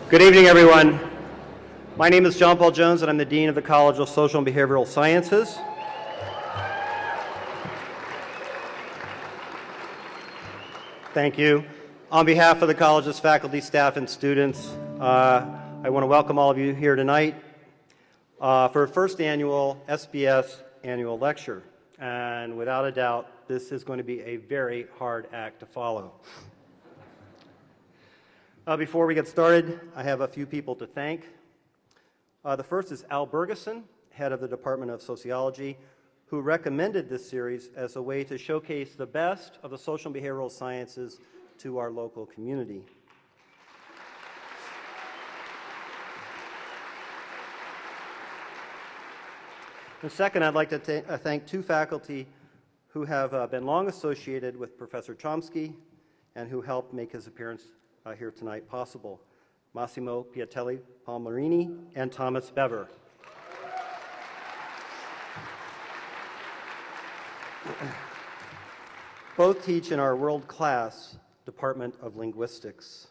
Good evening, everyone. My name is John Paul Jones, and I'm the Dean of the College of Social and Behavioral Sciences. Thank you. On behalf of the college's faculty, staff, and students, I want to welcome all of you here tonight for our first annual SBS annual lecture. And without a doubt, this is going to be a very hard act to follow. Before we get started, I have a few people to thank. The first is Al Bergeson, head of the Department of Sociology, who recommended this series as a way to showcase the best of the social and behavioral sciences to our local community. And second, I'd like to thank two faculty who have been long associated with Professor Chomsky and who helped make his appearance here tonight possible: Massimo Piatelli Palmarini and Thomas Bever. Both teach in our world-class Department of Linguistics.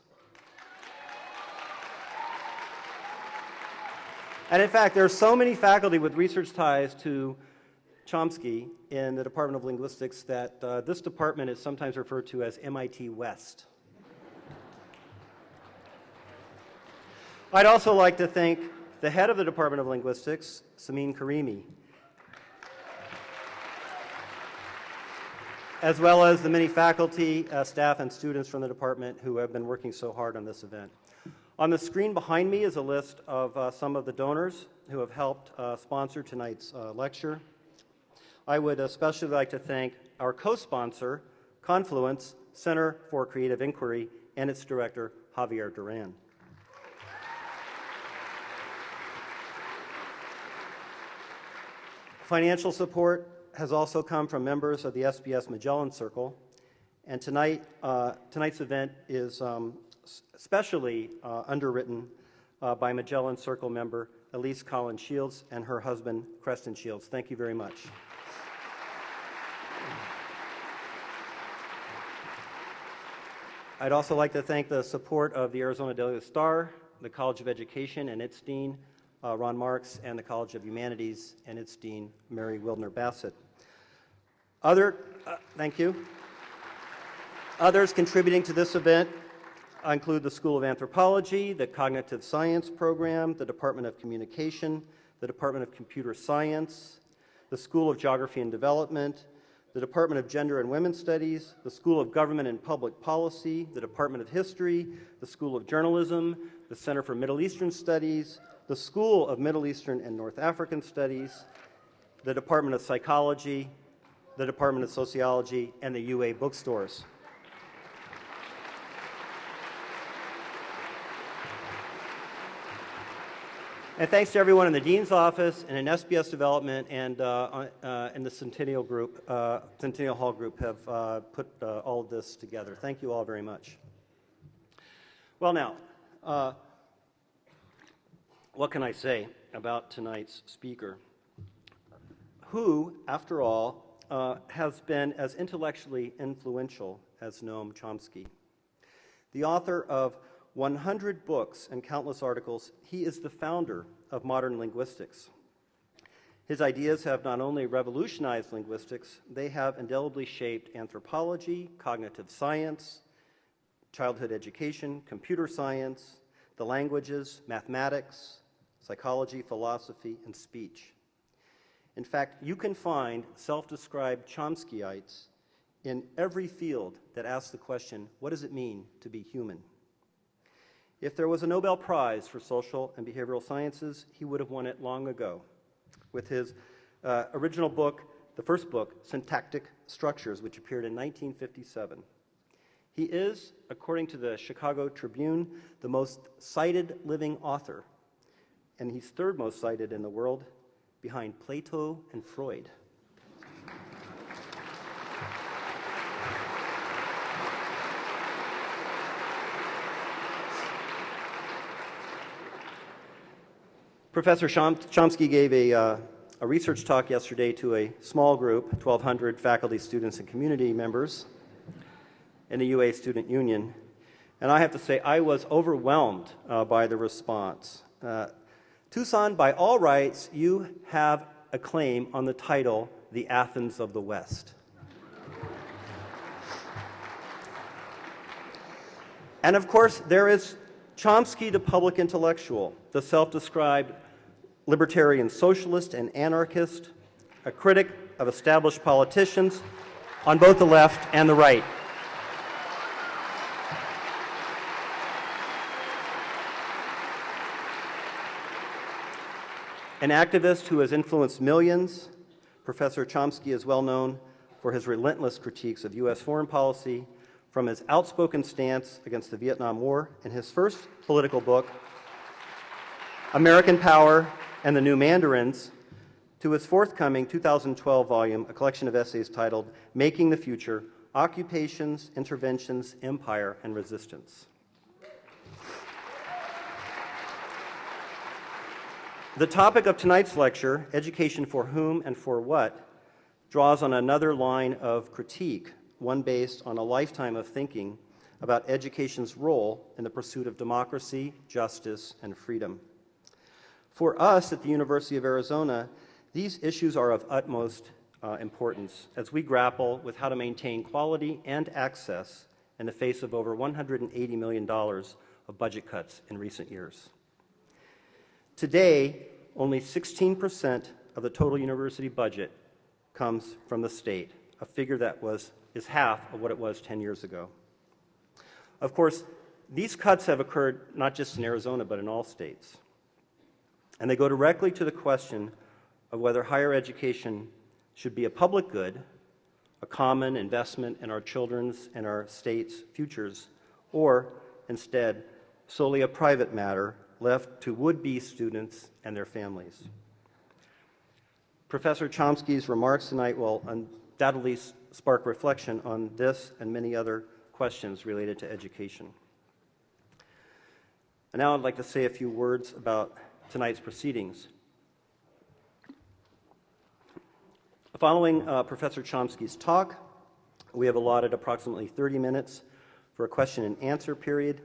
And in fact, there are so many faculty with research ties to Chomsky in the Department of Linguistics that this department is sometimes referred to as MIT West. I'd also like to thank the head of the Department of Linguistics, Samin Karimi, as well as the many faculty, staff, and students from the department who have been working so hard on this event. On the screen behind me is a list of some of the donors who have helped sponsor tonight's lecture. I would especially like to thank our co-sponsor, Confluence Center for Creative Inquiry, and its director, Javier Duran. Financial support has also come from members of the SBS Magellan Circle, and tonight's event is especially underwritten by Magellan Circle member Elise Collins Shields and her husband, Creston Shields. Thank you very much. I'd also like to thank the support of the Arizona Daily Star, the College of Education and its dean, Ron Marks, and the College of Humanities and its dean, Mary Wildner Bassett. Thank you. Others contributing to this event include the School of Anthropology, the Cognitive Science Program, the Department of Communication, the Department of Computer Science, the School of Geography and Development, the Department of Gender and Women's Studies, the School of Government and Public Policy, the Department of History, the School of Journalism, the Center for Middle Eastern Studies, the School of Middle Eastern and North African Studies, the Department of Psychology, the Department of Sociology, and the UA bookstores. And thanks to everyone in the Dean's Office and in SBS Development and in the Centennial Group, Centennial Hall Group have put all of this together. Thank you all very much. Well now, what can I say about tonight's speaker, who, after all, has been as intellectually influential as Noam Chomsky. The author of 100 books and countless articles, he is the founder of modern linguistics. His ideas have not only revolutionized linguistics, they have indelibly shaped anthropology, cognitive science, childhood education, computer science, the languages, mathematics, psychology, philosophy, and speech. In fact, you can find self-described Chomskyites in every field that asks the question, what does it mean to be human? If there was a Nobel Prize for social and behavioral sciences, he would have won it long ago with his original book, the first book, Syntactic Structures, which appeared in 1957. He is, according to the Chicago Tribune, the most cited living author, and he's third most cited in the world, behind Plato and Freud. Professor Chomsky gave a research talk yesterday to a small group, 1,200 faculty, students, and community members in the UA Student Union. And I have to say, I was overwhelmed by the response. Tucson, by all rights, you have a claim on the title, The Athens of the West. And of course, there is Chomsky, the public intellectual, the self-described libertarian socialist and anarchist, a critic of established politicians on both the left and the right. An activist who has influenced millions, Professor Chomsky is well known for his relentless critiques of U.S. foreign policy, from his outspoken stance against the Vietnam War in his first political book, American Power and the New Mandarins, to his forthcoming 2012 volume, a collection of essays titled Making the Future: Occupations, Interventions, Empire, and Resistance. The topic of tonight's lecture, Education for Whom and for What, draws on another line of critique, one based on a lifetime of thinking about education's role in the pursuit of democracy, justice, and freedom. For us at the University of Arizona, these issues are of utmost importance as we grapple with how to maintain quality and access in the face of over $180 million of budget cuts in recent years. Today, only 16% of the total university budget comes from the state, a figure that is half of what it was 10 years ago. Of course, these cuts have occurred not just in Arizona, but in all states. And they go directly to the question of whether higher education should be a public good, a common investment in our children's and our state's futures, or instead solely a private matter left to would-be students and their families. Professor Chomsky's remarks tonight will undoubtedly spark reflection on this and many other questions related to education. And now I'd like to say a few words about tonight's proceedings. Following Professor Chomsky's talk, we have allotted approximately 30 minutes for a question and answer period,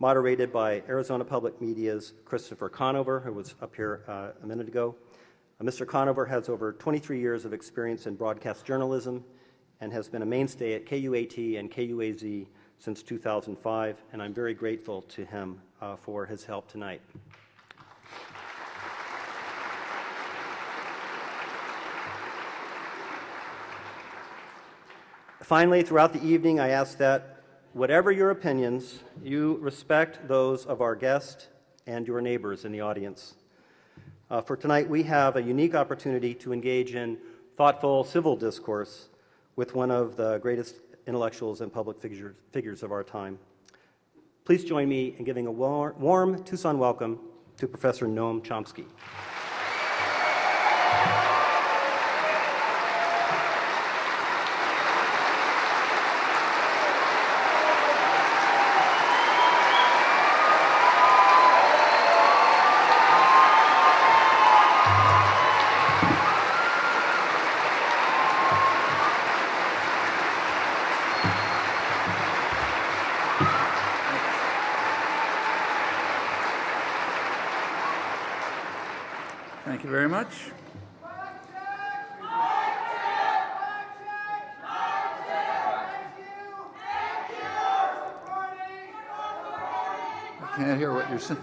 moderated by Arizona Public Media's Christopher Conover, who was up here a minute ago. Mr. Conover has over 23 years of experience in broadcast journalism and has been a mainstay at KUAT and KUAZ since 2005, and I'm very grateful to him for his help tonight. Finally, throughout the evening, I ask that, whatever your opinions, you respect those of our guests and your neighbors in the audience. For tonight, we have a unique opportunity to engage in thoughtful civil discourse with one of the greatest intellectuals and public figures of our time. Please join me in giving a warm Tucson welcome to Professor Noam Chomsky. Thank you very much. I can't hear what you're saying.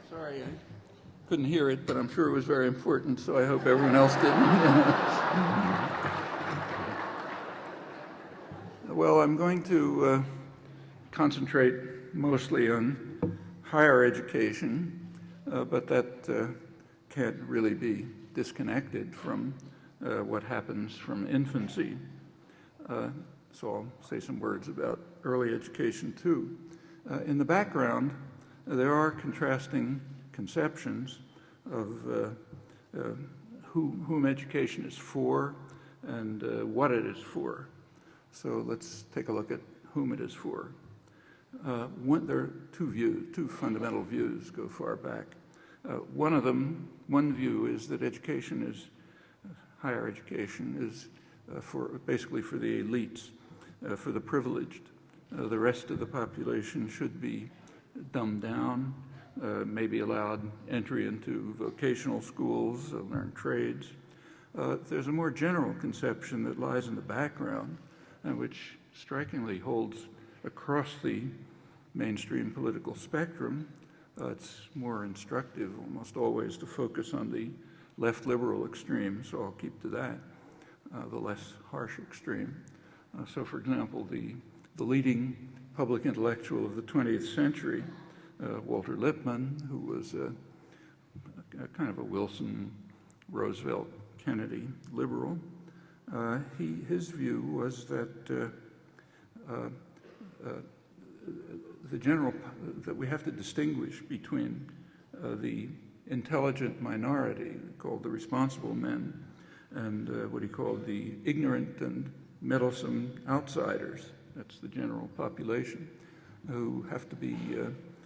Sorry, I couldn't hear it, but I'm sure it was very important, so I hope everyone else didn't. Well, I'm going to concentrate mostly on higher education, but that can't really be disconnected from what happens from infancy. So I'll say some words about early education, too. In the background, there are contrasting conceptions of whom education is for and what it is for. So let's take a look at whom it is for. There are two fundamental views go far back. One view is that higher education is basically for the elites, for the privileged. The rest of the population should be dumbed down, maybe allowed entry into vocational schools, learn trades. There's a more general conception that lies in the background, and which strikingly holds across the mainstream political spectrum. It's more instructive almost always to focus on the left liberal extreme, so I'll keep to that, the less harsh extreme. So for example, the leading public intellectual of the 20th century, Walter Lippmann, who was a kind of a Wilson, Roosevelt, Kennedy liberal, his view was that that we have to distinguish between the intelligent minority, called the responsible men, and what he called the ignorant and meddlesome outsiders. That's the general population, who have to be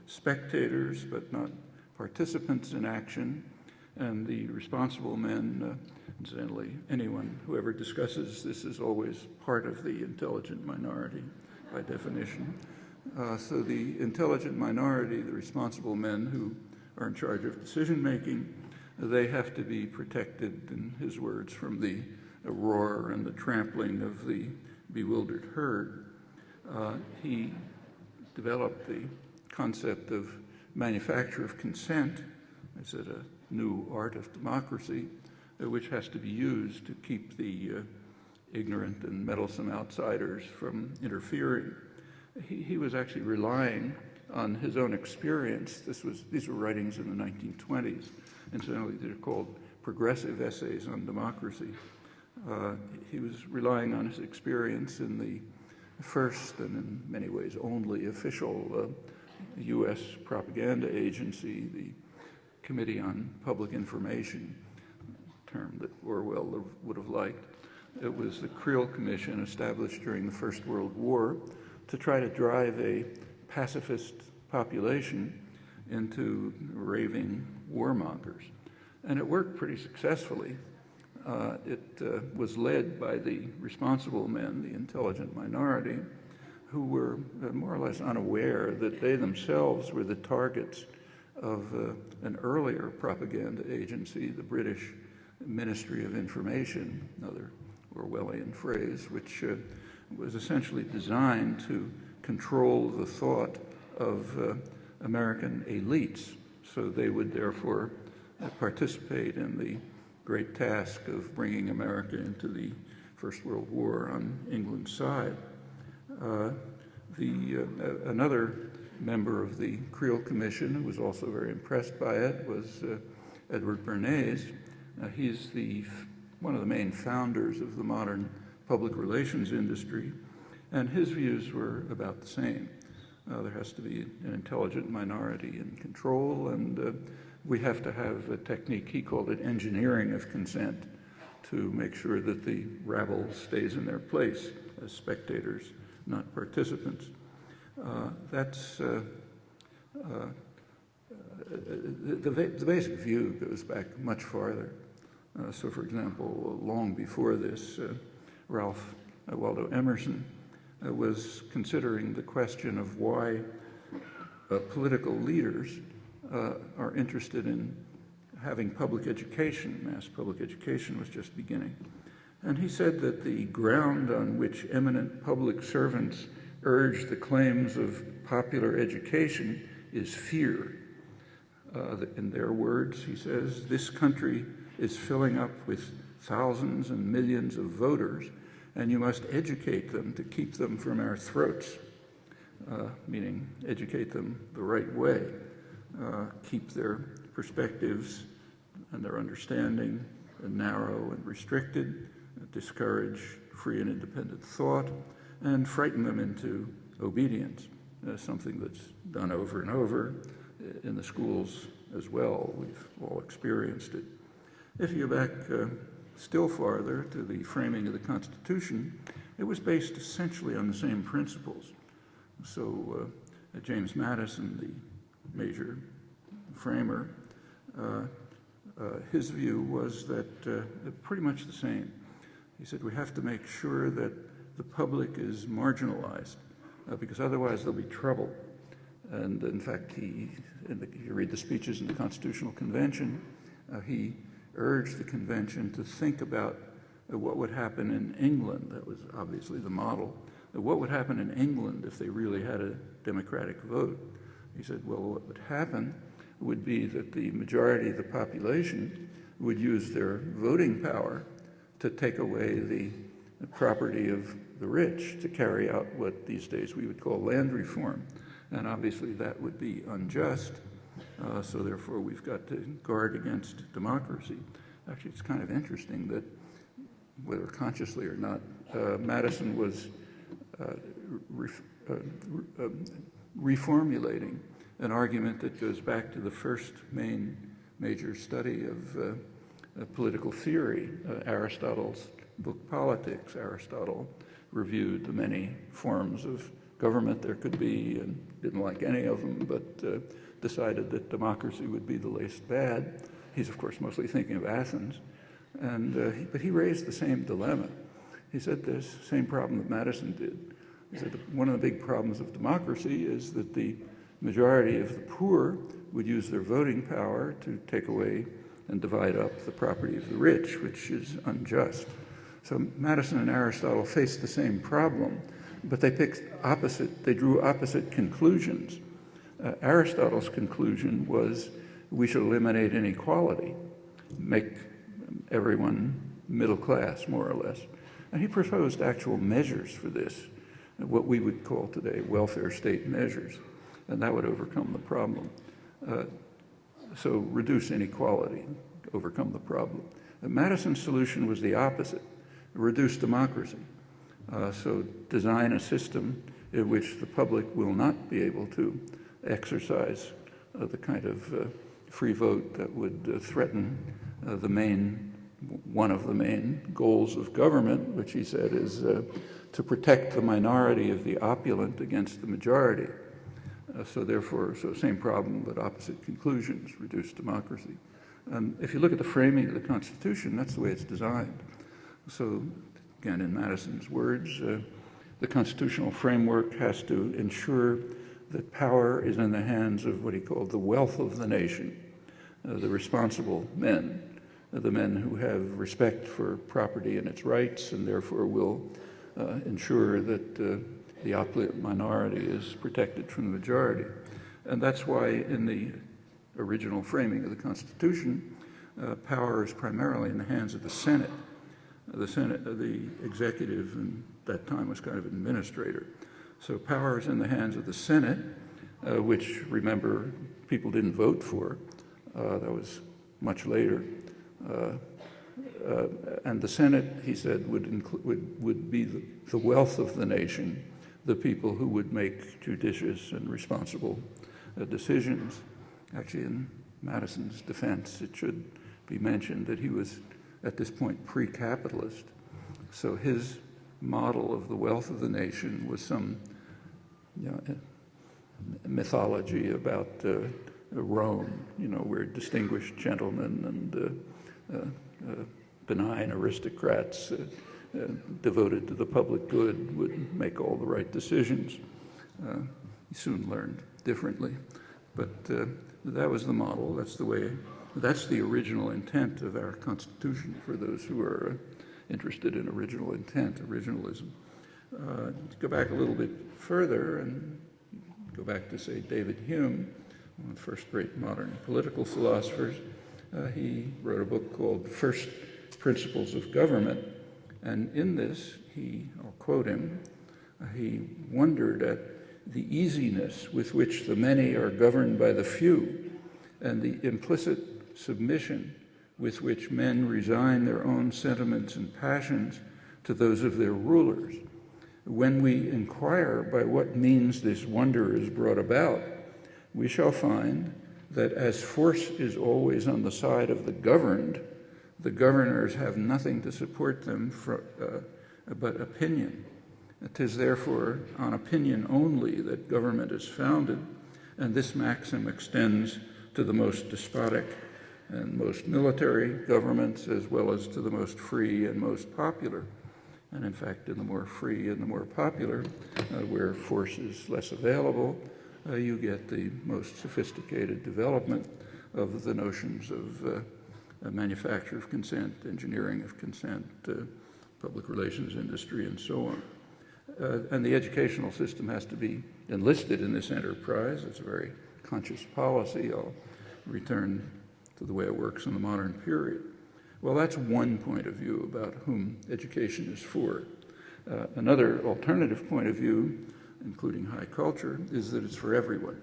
spectators but not participants in action. And the responsible men, incidentally, whoever discusses this is always part of the intelligent minority by definition. So the intelligent minority, the responsible men who are in charge of decision making, they have to be protected, in his words, from the roar and the trampling of the bewildered herd. He developed the concept of manufacture of consent. It's a new art of democracy, which has to be used to keep the ignorant and meddlesome outsiders from interfering. He was actually relying on his own experience. These were writings in the 1920s. Incidentally, they're called progressive essays on democracy. He was relying on his experience in the first and in many ways only official U.S. propaganda agency, the Committee on Public Information, a term that Orwell would have liked. It was the Creel Commission established during the First World War to try to drive a pacifist population into raving warmongers. And it worked pretty successfully. It was led by the responsible men, the intelligent minority, who were more or less unaware that they themselves were the targets of an earlier propaganda agency, the British Ministry of Information, another Orwellian phrase, which was essentially designed to control the thought of American elites, so they would therefore participate in the great task of bringing America into the First World War on England's side. Another member of the Creel Commission who was also very impressed by it was Edward Bernays. He's one of the main founders of the modern public relations industry, and his views were about the same. There has to be an intelligent minority in control, and we have to have a technique, he called it engineering of consent, to make sure that the rabble stays in their place as spectators, not participants. The basic view goes back much farther. So, for example, long before this, Ralph Waldo Emerson was considering the question of why political leaders are interested in having public education. Mass public education was just beginning. And he said that the ground on which eminent public servants urge the claims of popular education is fear. In their words, he says, this country is filling up with thousands and millions of voters, and you must educate them to keep them from our throats, meaning educate them the right way, keep their perspectives and their understanding narrow and restricted, discourage free and independent thought, and frighten them into obedience, something that's done over and over in the schools as well. We've all experienced it. If you go back still farther to the framing of the Constitution, it was based essentially on the same principles. So James Madison, the major framer, his view was that pretty much the same. He said we have to make sure that the public is marginalized because otherwise there'll be trouble. And in fact, you read the speeches in the Constitutional Convention, he urged the convention to think about what would happen in England. That was obviously the model. What would happen in England if they really had a democratic vote? He said, well, what would happen would be that the majority of the population would use their voting power to take away the property of the rich, to carry out what these days we would call land reform. And obviously that would be unjust, so therefore we've got to guard against democracy. Actually, it's kind of interesting that, whether consciously or not, Madison was reformulating an argument that goes back to the first major study of political theory, Aristotle's book Politics. Aristotle reviewed the many forms of government there could be and didn't like any of them, but decided that democracy would be the least bad. He's, of course, mostly thinking of Athens. But he raised the same dilemma. He said there's the same problem that Madison did. He said that one of the big problems of democracy is that the majority of the poor would use their voting power to take away and divide up the property of the rich, which is unjust. So Madison and Aristotle faced the same problem, but they drew opposite conclusions. Aristotle's conclusion was we should eliminate inequality, make everyone middle class, more or less. And he proposed actual measures for this, what we would call today welfare state measures, and that would overcome the problem. So reduce inequality, overcome the problem. Madison's solution was the opposite, reduce democracy. So design a system in which the public will not be able to exercise the kind of free vote that would threaten one of the main goals of government, which he said is to protect the minority of the opulent against the majority. So same problem, but opposite conclusions, reduce democracy. If you look at the framing of the Constitution, that's the way it's designed. So again, in Madison's words, the constitutional framework has to ensure that power is in the hands of what he called the wealth of the nation, the responsible men, the men who have respect for property and its rights and therefore will ensure that the opulent minority is protected from the majority. And that's why in the original framing of the Constitution, power is primarily in the hands of the Senate. The executive in that time was kind of administrator. So power is in the hands of the Senate, which, remember, people didn't vote for. That was much later. And the Senate, he said, would be the wealth of the nation, the people who would make judicious and responsible decisions. Actually, in Madison's defense, it should be mentioned that he was, at this point, pre-capitalist. So his model of the wealth of the nation was some mythology about Rome, where distinguished gentlemen and benign aristocrats devoted to the public good would make all the right decisions. He soon learned differently, but that was the model. That's the original intent of our Constitution for those who are interested in original intent, originalism. To go back a little bit further and go back to, say, David Hume, one of the first great modern political philosophers. He wrote a book called First Principles of Government, and in this, I'll quote him, he wondered at the easiness with which the many are governed by the few and the implicit submission with which men resign their own sentiments and passions to those of their rulers. When we inquire by what means this wonder is brought about, we shall find that as force is always on the side of the governed, the governors have nothing to support them but opinion. It is therefore on opinion only that government is founded, and this maxim extends to the most despotic and most military governments, as well as to the most free and most popular. And in fact, in the more free and the more popular, where force is less available, you get the most sophisticated development of the notions of manufacture of consent, engineering of consent, public relations industry, and so on. And the educational system has to be enlisted in this enterprise. It's a very conscious policy. I'll return to the way it works in the modern period. Well, that's one point of view about whom education is for. Another alternative point of view, including high culture, is that it's for everyone.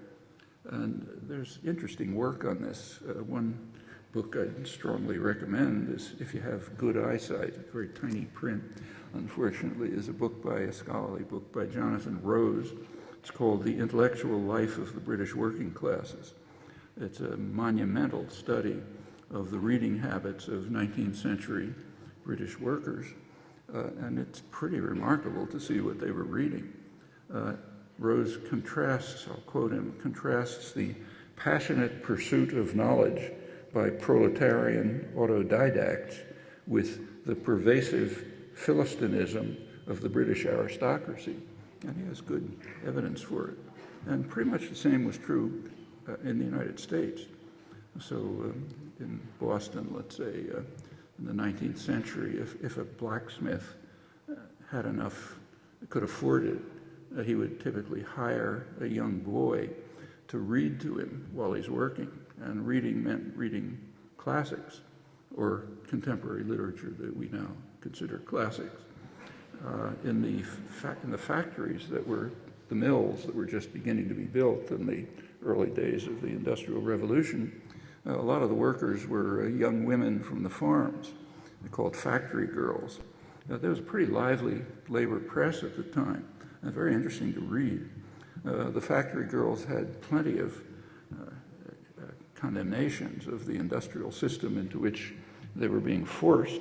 And there's interesting work on this. One book I'd strongly recommend is If You Have Good Eyesight, very tiny print, unfortunately, is a scholarly book by Jonathan Rose. It's called The Intellectual Life of the British Working Classes. It's a monumental study of the reading habits of 19th century British workers, and it's pretty remarkable to see what they were reading. Rose contrasts, I'll quote him, contrasts the passionate pursuit of knowledge by proletarian autodidacts with the pervasive Philistinism of the British aristocracy. And he has good evidence for it. And pretty much the same was true in the United States. So in Boston, let's say, in the 19th century, if a blacksmith had enough, could afford it, he would typically hire a young boy to read to him while he's working. And reading meant reading classics or contemporary literature that we now consider classics. In the factories that were the mills that were just beginning to be built in the early days of the Industrial Revolution, a lot of the workers were young women from the farms. They're called factory girls. There was a pretty lively labor press at the time, and very interesting to read. The factory girls had plenty of condemnations of the industrial system into which they were being forced.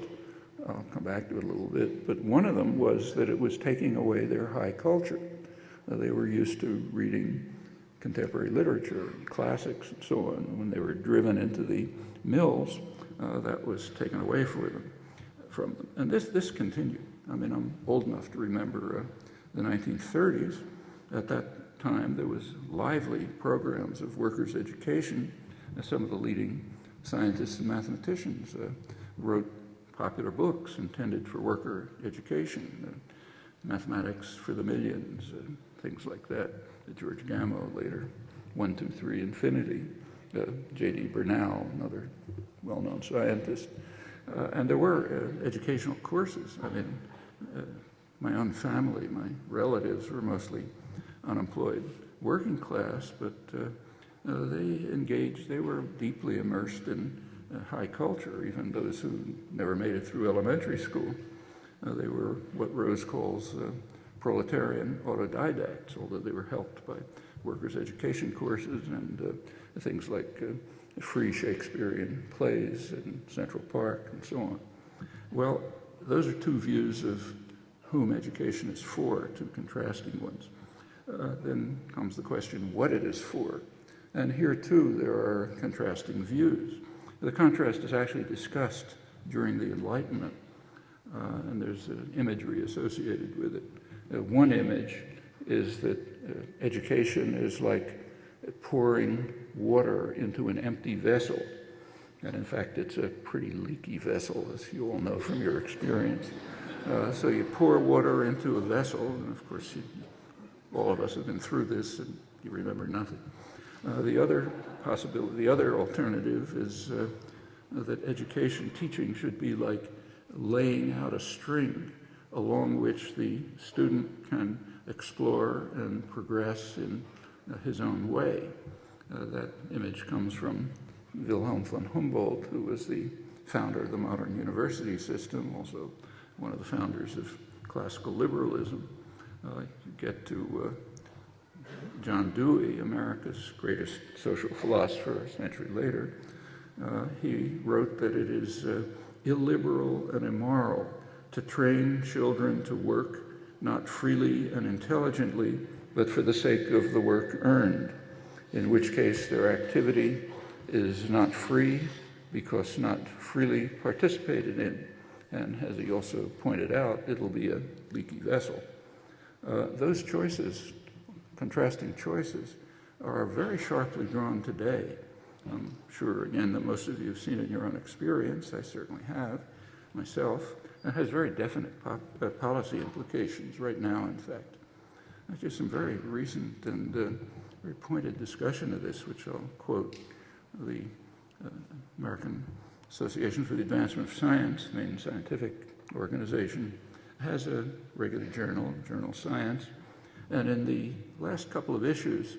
I'll come back to it a little bit, but one of them was that it was taking away their high culture. They were used to reading contemporary literature, and classics, and so on. When they were driven into the mills, that was taken away from them. And this continued. I mean, I'm old enough to remember the 1930s. At that time, there was lively programs of workers' education. Some of the leading scientists and mathematicians wrote popular books intended for worker education, Mathematics for the Millions, things like that. George Gamow later, 1, 2, 3, Infinity, J.D. Bernal, another well-known scientist. And there were educational courses. I mean, my own family, my relatives were mostly unemployed working class, but they were deeply immersed in high culture, even those who never made it through elementary school. They were what Rose calls proletarian autodidacts, although they were helped by workers' education courses and things like free Shakespearean plays in Central Park and so on. Well, those are two views of whom education is for, two contrasting ones. Then comes the question what it is for. And here, too, there are contrasting views. The contrast is actually discussed during the Enlightenment, and there's imagery associated with it. One image is that education is like pouring water into an empty vessel. And in fact, it's a pretty leaky vessel, as you all know from your experience. So you pour water into a vessel, and of course, all of us have been through this, and you remember nothing. The other alternative is that education, teaching should be like laying out a string along which the student can explore and progress in his own way. That image comes from Wilhelm von Humboldt, who was the founder of the modern university system, also one of the founders of classical liberalism. You get to John Dewey, America's greatest social philosopher, a century later. He wrote that it is illiberal and immoral to train children to work not freely and intelligently, but for the sake of the work earned, in which case their activity is not free because not freely participated in. And as he also pointed out, it'll be a leaky vessel. Those choices, contrasting choices, are very sharply drawn today. I'm sure, again, that most of you have seen it in your own experience. I certainly have, myself. It has very definite policy implications right now, in fact. There's just some very recent and very pointed discussion of this, which I'll quote. The American Association for the Advancement of Science, the main scientific organization, has a regular journal, Journal Science, and in the last couple of issues,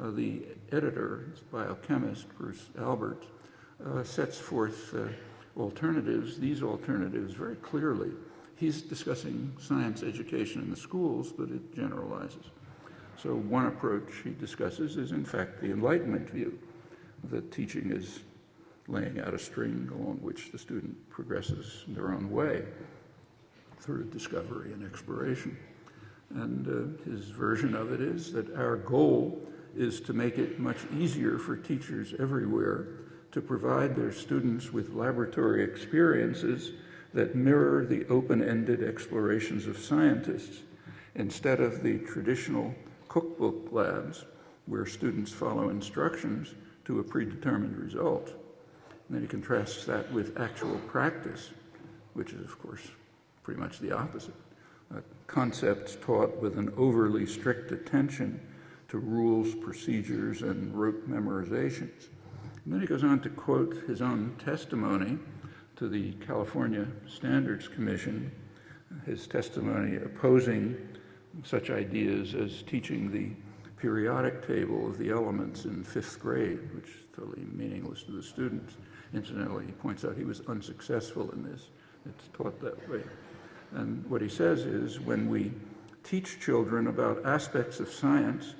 the editor, biochemist Bruce Albert, sets forth alternatives, these alternatives very clearly. He's discussing science education in the schools, but it generalizes. So one approach he discusses is, in fact, the Enlightenment view, that teaching is laying out a string along which the student progresses in their own way through discovery and exploration. And his version of it is that our goal is to make it much easier for teachers everywhere to provide their students with laboratory experiences that mirror the open-ended explorations of scientists instead of the traditional cookbook labs where students follow instructions to a predetermined result. And then he contrasts that with actual practice, which is, of course, pretty much the opposite. Concepts taught with an overly strict attention to rules, procedures, and rote memorizations. And then he goes on to quote his own testimony to the California Standards Commission, his testimony opposing such ideas as teaching the periodic table of the elements in 5th grade, which is totally meaningless to the students. Incidentally, he points out he was unsuccessful in this. It's taught that way. And what he says is, when we teach children about aspects of science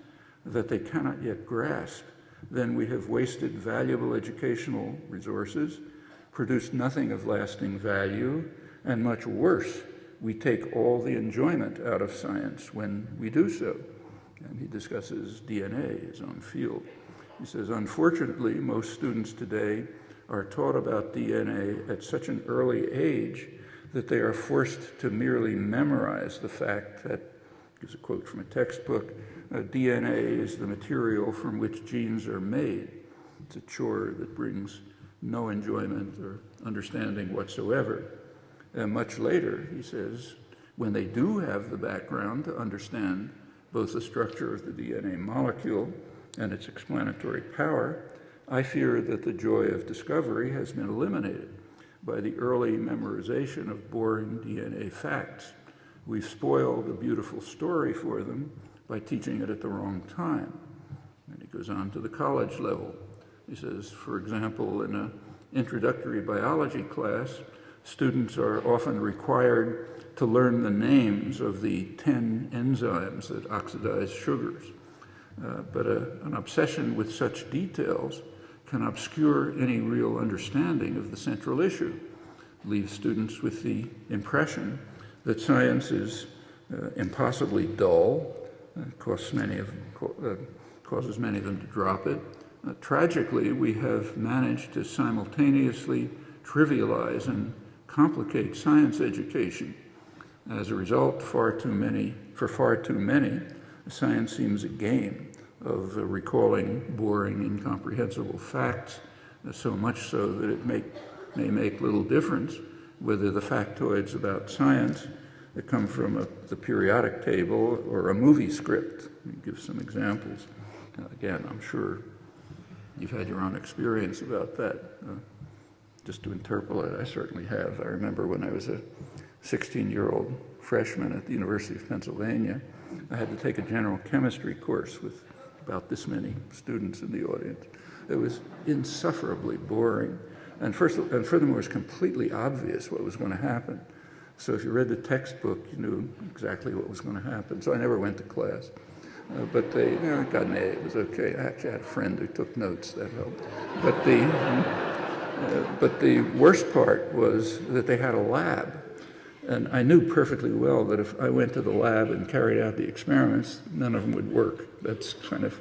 that they cannot yet grasp, then we have wasted valuable educational resources, produced nothing of lasting value, and much worse, we take all the enjoyment out of science when we do so. And he discusses DNA, his own field. He says, unfortunately, most students today are taught about DNA at such an early age that they are forced to merely memorize the fact that, gives a quote from a textbook, DNA is the material from which genes are made. It's a chore that brings no enjoyment or understanding whatsoever. And much later, he says, when they do have the background to understand both the structure of the DNA molecule and its explanatory power, I fear that the joy of discovery has been eliminated by the early memorization of boring DNA facts. We've spoiled a beautiful story for them by teaching it at the wrong time. And he goes on to the college level. He says, for example, in an introductory biology class, students are often required to learn the names of the 10 enzymes that oxidize sugars. But an obsession with such details can obscure any real understanding of the central issue, leave students with the impression that science is impossibly dull, causes many of them to drop it. Tragically, we have managed to simultaneously trivialize and complicate science education. As a result, for far too many, science seems a game of recalling boring, incomprehensible facts, so much so that it may make little difference whether the factoids about science that come from the periodic table or a movie script. Let me give some examples. Again, I'm sure you've had your own experience about that. Just to interpolate, I certainly have. I remember when I was a 16-year-old freshman at the University of Pennsylvania, I had to take a general chemistry course with about this many students in the audience. It was insufferably boring. And furthermore, it was completely obvious what was going to happen. So if you read the textbook, you knew exactly what was going to happen. So I never went to class. But they got an A. It was okay. I actually had a friend who took notes. That helped. But the worst part was that they had a lab. And I knew perfectly well that if I went to the lab and carried out the experiments, none of them would work. That's kind of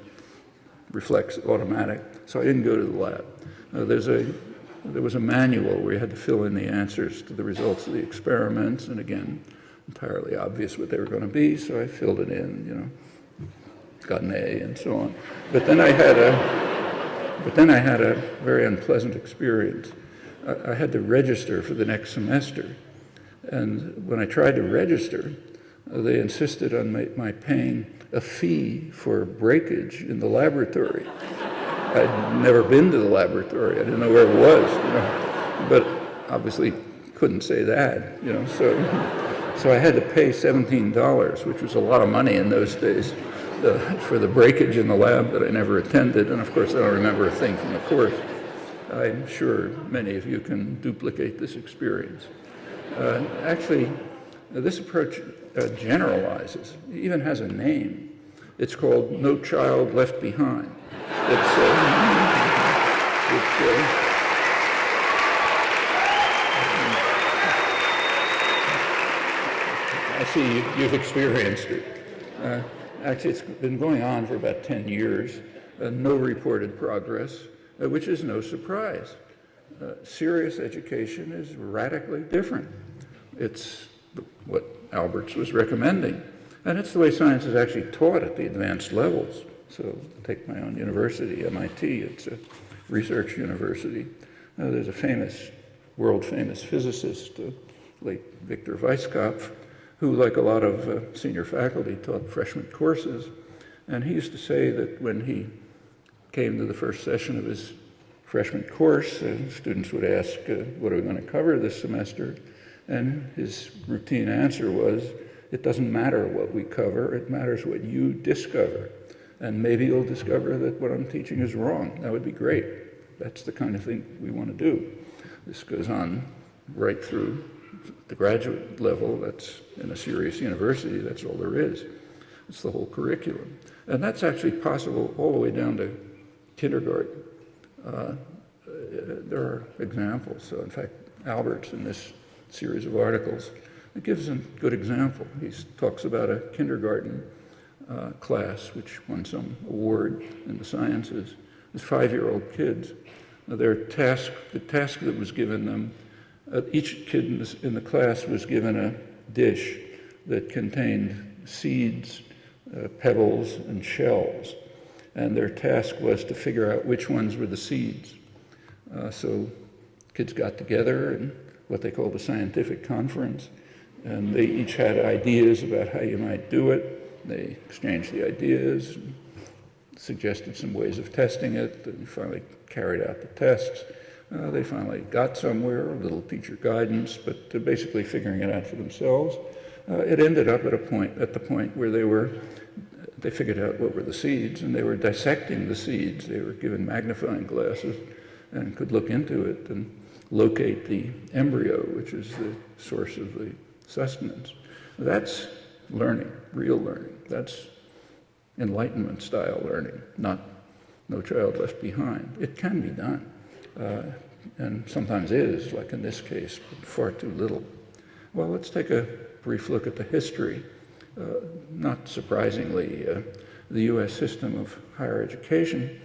reflex automatic. So I didn't go to the lab. There was a manual where you had to fill in the answers to the results of the experiments, and again, entirely obvious what they were going to be, so I filled it in, you know, got an A and so on. But then I had a very unpleasant experience. I had to register for the next semester, and when I tried to register, they insisted on my paying a fee for breakage in the laboratory. I'd never been to the laboratory. I didn't know where it was, you know, but obviously couldn't say that, you know. So I had to pay $17, which was a lot of money in those days, for the breakage in the lab that I never attended. And of course, I don't remember a thing from the course. I'm sure many of you can duplicate this experience. Actually, this approach generalizes, it even has a name. It's called No Child Left Behind. I see you've experienced it. Actually, it's been going on for about 10 years, no reported progress, which is no surprise. Serious education is radically different. It's what Alberts was recommending. And it's the way science is actually taught at the advanced levels. So take my own university, MIT, it's a research university. There's a world-famous physicist, late Victor Weisskopf, who, like a lot of senior faculty, taught freshman courses. And he used to say that when he came to the first session of his freshman course, students would ask, what are we going to cover this semester? And his routine answer was, it doesn't matter what we cover, it matters what you discover. And maybe you'll discover that what I'm teaching is wrong. That would be great. That's the kind of thing we want to do. This goes on right through the graduate level. That's in a serious university, that's all there is. It's the whole curriculum. And that's actually possible all the way down to kindergarten. There are examples. So in fact, Alberts, in this series of articles, it gives a good example. He talks about a kindergarten class which won some award in the sciences. These 5-year-old kids, the task that was given them, each kid in the class was given a dish that contained seeds, pebbles, and shells. And their task was to figure out which ones were the seeds. So kids got together in what they called a scientific conference, and they each had ideas about how you might do it. They exchanged the ideas, and suggested some ways of testing it, and finally carried out the tests. They finally got somewhere, a little teacher guidance, but basically figuring it out for themselves. It ended up at the point where they figured out what were the seeds, and they were dissecting the seeds. They were given magnifying glasses and could look into it and locate the embryo, which is the source of the sustenance. That's learning, real learning. That's Enlightenment-style learning, not No Child Left Behind. It can be done, and sometimes is, like in this case, but far too little. Well, let's take a brief look at the history. Not surprisingly, the U.S. system of higher education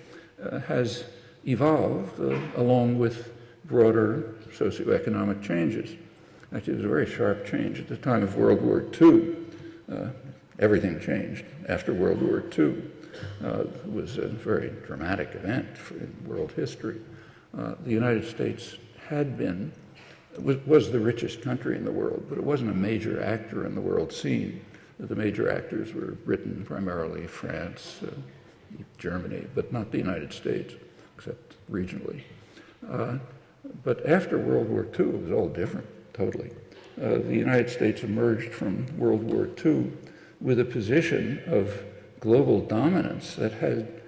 has evolved along with broader socioeconomic changes. Actually, it was a very sharp change. At the time of World War II, everything changed. After World War II, it was a very dramatic event in world history. The United States was the richest country in the world, but it wasn't a major actor in the world scene. The major actors were Britain, primarily France, Germany, but not the United States, except regionally. But after World War II, it was all different, totally. The United States emerged from World War II with a position of global dominance that had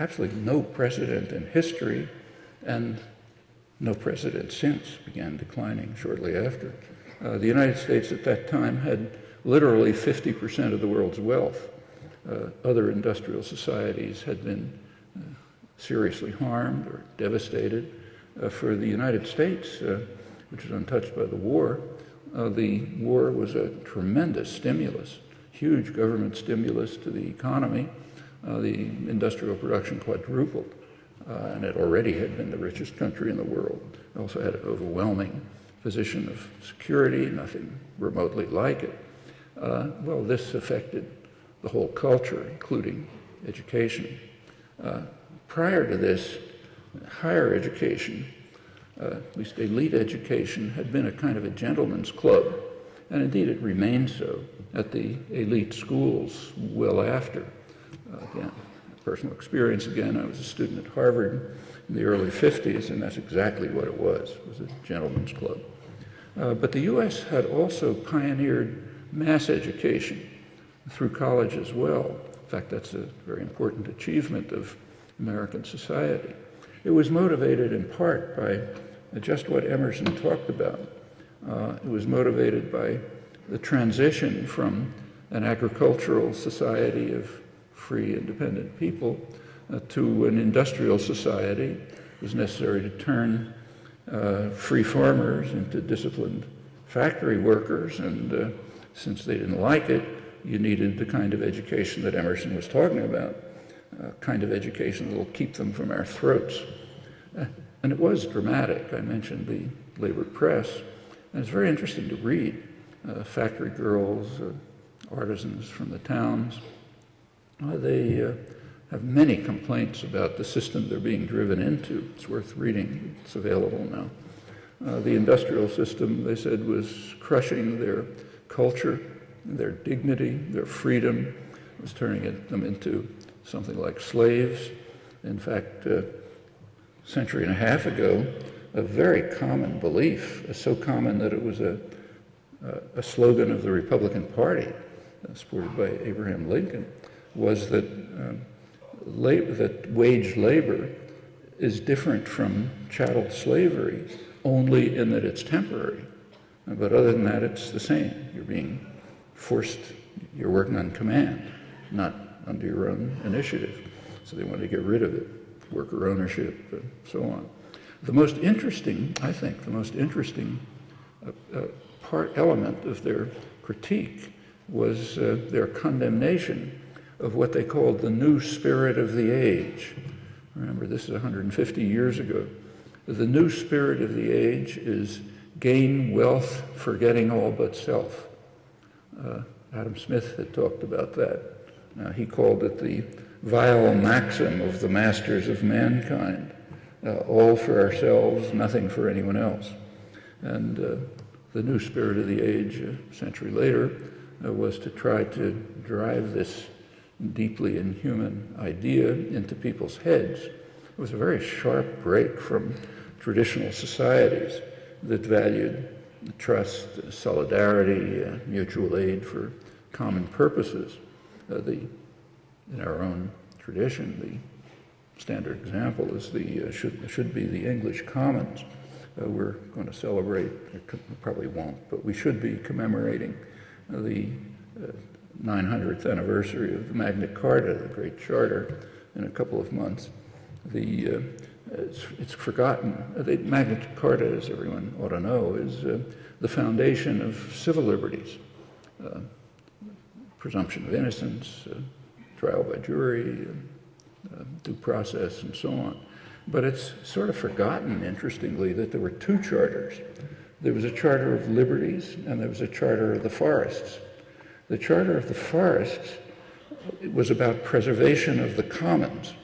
absolutely no precedent in history, and no precedent since, began declining shortly after. The United States at that time had literally 50% of the world's wealth. Other industrial societies had been seriously harmed or devastated. For the United States, which was untouched by the war, the war was a tremendous stimulus, huge government stimulus to the economy. The industrial production quadrupled, and it already had been the richest country in the world. It also had an overwhelming position of security, nothing remotely like it. Well, this affected the whole culture, including education. Prior to this, higher education, at least elite education, had been a kind of a gentleman's club, and indeed it remained so at the elite schools well after. Again, personal experience again, I was a student at Harvard in the early 50s, and that's exactly what it was a gentleman's club. But the U.S. had also pioneered mass education through college as well. In fact, that's a very important achievement of American society. It was motivated in part by just what Emerson talked about. It was motivated by the transition from an agricultural society of free, independent people to an industrial society. It was necessary to turn free farmers into disciplined factory workers, and since they didn't like it, you needed the kind of education that Emerson was talking about, kind of education that will keep them from our throats. And it was dramatic. I mentioned the labor press, and it's very interesting to read. Factory girls, artisans from the towns, they have many complaints about the system they're being driven into. It's worth reading. It's available now. The industrial system, they said, was crushing their culture, their dignity, their freedom. It was turning them into something like slaves. In fact, a century and a half ago, a very common belief, so common that it was a slogan of the Republican Party, supported by Abraham Lincoln, was that that wage labor is different from chattel slavery only in that it's temporary. But other than that, it's the same. You're being forced, you're working on command, not under your own initiative. So they wanted to get rid of it, worker ownership, and so on. The most interesting, I think, the most interesting element of their critique was their condemnation of what they called the new spirit of the age. Remember, this is 150 years ago. The new spirit of the age is gain wealth, forgetting all but self. Adam Smith had talked about that. He called it the vile maxim of the masters of mankind. All for ourselves, nothing for anyone else. And the new spirit of the age, a century later, was to try to drive this deeply inhuman idea into people's heads. It was a very sharp break from traditional societies that valued trust, solidarity, mutual aid for common purposes. In our own tradition, the standard example is should be the English Commons. We're going to celebrate, probably won't, but we should be commemorating the 900th anniversary of the Magna Carta, the Great Charter, in a couple of months. It's forgotten. The Magna Carta, as everyone ought to know, is the foundation of civil liberties, presumption of innocence, trial by jury, due process, and so on. But it's sort of forgotten, interestingly, that there were two charters. There was a Charter of Liberties, and there was a Charter of the Forests. The Charter of the Forests was about preservation of the commons.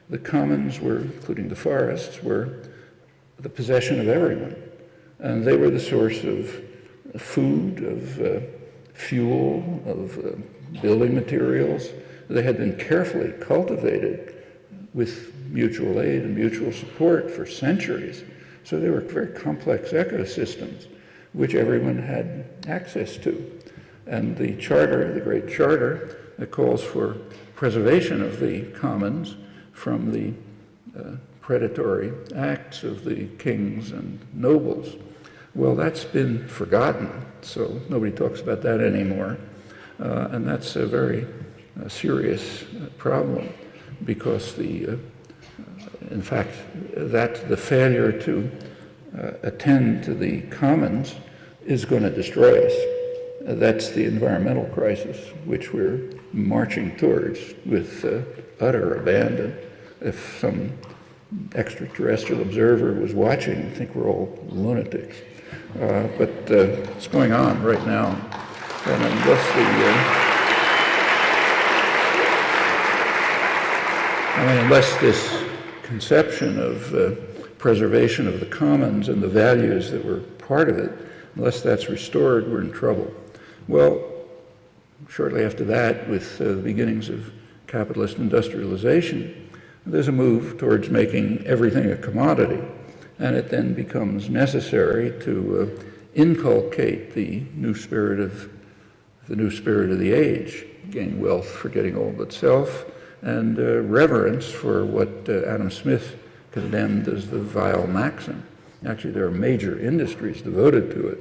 The commons were, including the forests, were the possession of everyone. And they were the source of food, of fuel, of building materials. They had been carefully cultivated with mutual aid and mutual support for centuries. So they were very complex ecosystems which everyone had access to. And the charter, the Great Charter, that calls for preservation of the commons from the predatory acts of the kings and nobles. Well, that's been forgotten, so nobody talks about that anymore. And that's a very serious problem, because in fact, the failure to attend to the commons is going to destroy us. That's the environmental crisis, which we're marching towards with utter abandon. If some extraterrestrial observer was watching, I think we're all lunatics. But it's going on right now. And unless this conception of preservation of the commons and the values that were part of it, unless that's restored, we're in trouble. Well, shortly after that, with the beginnings of capitalist industrialization, there's a move towards making everything a commodity, and it then becomes necessary to inculcate the new spirit of the age, gain wealth forgetting all but self, and reverence for what Adam Smith condemned as the vile maxim. Actually, there are major industries devoted to it.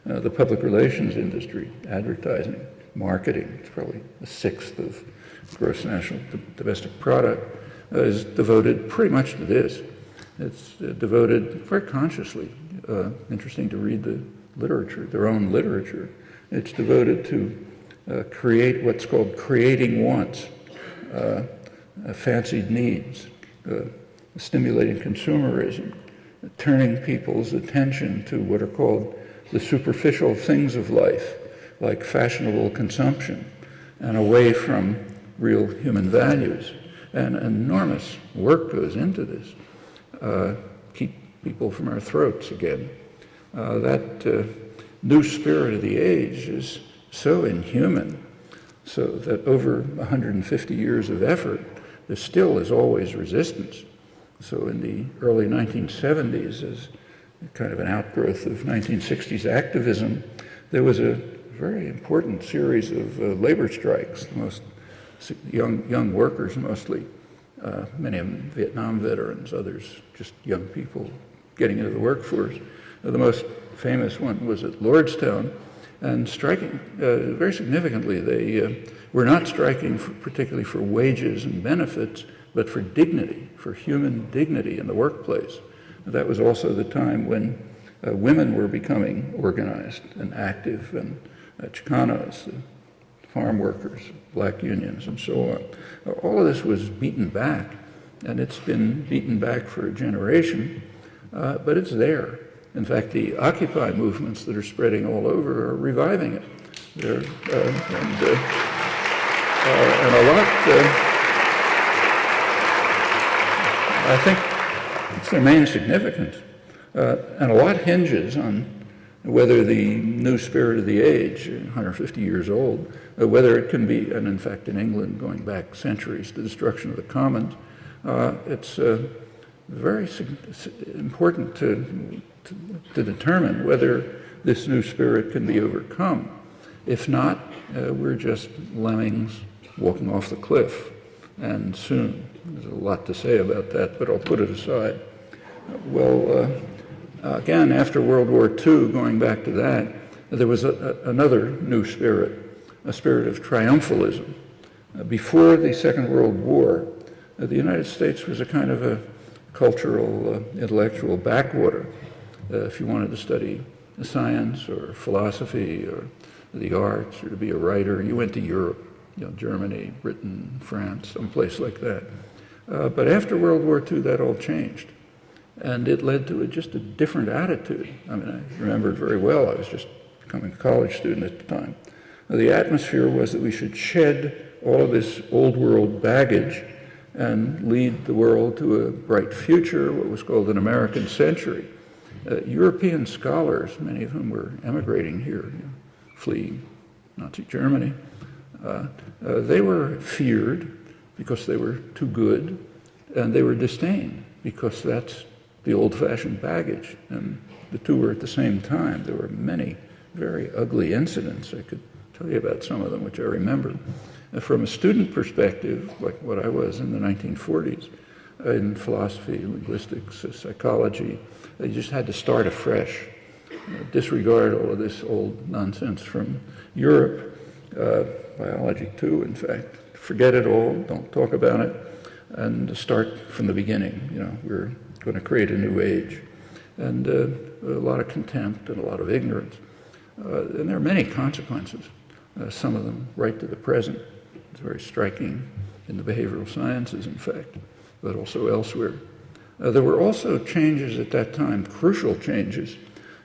The public relations industry, advertising, marketing, it's probably a sixth of gross national domestic product, is devoted pretty much to this. It's devoted very consciously. Interesting to read the literature, their own literature. It's devoted to create what's called creating wants, fancied needs, stimulating consumerism, turning people's attention to what are called the superficial things of life, like fashionable consumption, and away from real human values. And enormous work goes into this. Keep people from our throats again. That new spirit of the age is so inhuman, so that over 150 years of effort, there still is always resistance. So in the early 1970s, as kind of an outgrowth of 1960s activism, there was a very important series of labor strikes. The most young workers mostly, many of them Vietnam veterans, others just young people getting into the workforce. The most famous one was at Lordstown, and striking very significantly. They were not striking particularly for wages and benefits, but for dignity, for human dignity in the workplace. That was also the time when women were becoming organized and active, and Chicanos, farm workers, black unions, and so on. All of this was beaten back, and it's been beaten back for a generation, but it's there. In fact, the Occupy movements that are spreading all over are reviving it. And a lot, I think it's their main significance, and a lot hinges on whether the new spirit of the age, 150 years old, whether it can be, and in fact in England going back centuries, the destruction of the commons, it's very important to determine whether this new spirit can be overcome. If not, we're just lemmings walking off the cliff, and soon. There's a lot to say about that, but I'll put it aside. Well, again, after World War II, going back to that, there was another new spirit, a spirit of triumphalism. Before the Second World War, the United States was a kind of a cultural, intellectual backwater. If you wanted to study science or philosophy or the arts or to be a writer, you went to Europe, Germany, Britain, France, someplace like that. But after World War II, that all changed. And it led to just a different attitude. I mean, I remember it very well. I was just becoming a college student at the time. The atmosphere was that we should shed all of this old world baggage and lead the world to a bright future, what was called an American century. European scholars, many of whom were emigrating here, fleeing Nazi Germany, they were feared because they were too good, and they were disdained because that's the old-fashioned baggage, and the two were at the same time. There were many very ugly incidents. I could tell you about some of them, which I remember. From a student perspective, like what I was in the 1940s, in philosophy, linguistics, psychology, you just had to start afresh, disregard all of this old nonsense from Europe, biology too, in fact. Forget it all, don't talk about it, and start from the beginning. We're going to create a new age. And a lot of contempt and a lot of ignorance. And there are many consequences, some of them right to the present. It's very striking in the behavioral sciences, in fact, but also elsewhere. There were also changes at that time, crucial changes,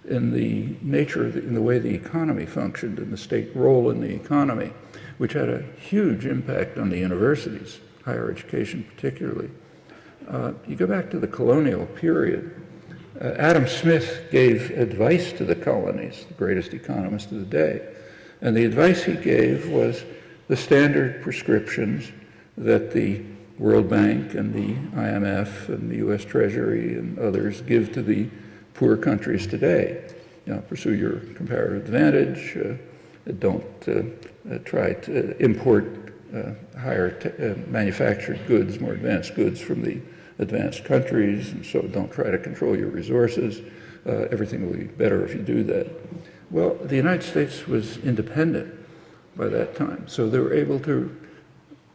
in the nature, in the way the economy functioned, and the state role in the economy, which had a huge impact on the universities, higher education particularly. You go back to the colonial period, Adam Smith gave advice to the colonies, the greatest economist of the day, and the advice he gave was the standard prescriptions that the World Bank and the IMF and the US Treasury and others give to the poor countries today. You know, pursue your comparative advantage, don't try to import higher manufactured goods, more advanced goods from the advanced countries, and so don't try to control your resources. Everything will be better if you do that. Well, the United States was independent by that time, so they were able to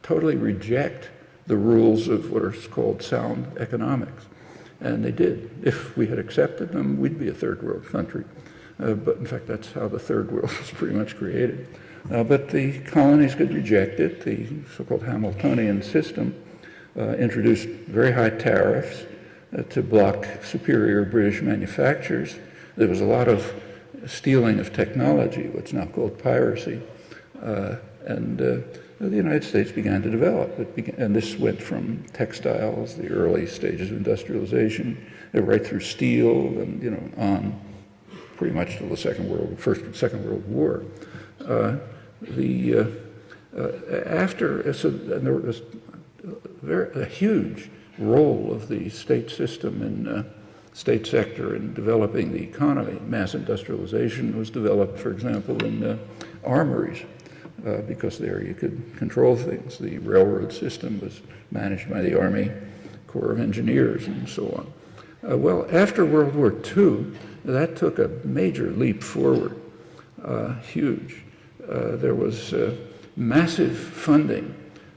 totally reject the rules of what are called sound economics. And they did. If we had accepted them, we'd be a third world country. But in fact, that's how the third world was pretty much created. But the colonies could reject it. The so-called Hamiltonian system introduced very high tariffs to block superior British manufacturers. There was a lot of stealing of technology, what's now called piracy. And the United States began to develop. And this went from textiles, the early stages of industrialization, right through steel, and on pretty much till the Second World War. And there was a huge role of the state system in state sector in developing the economy. Mass industrialization was developed, for example, in armories. Because there you could control things. The railroad system was managed by the Army Corps of Engineers and so on. Well, after World War II, that took a major leap forward, huge. There was massive funding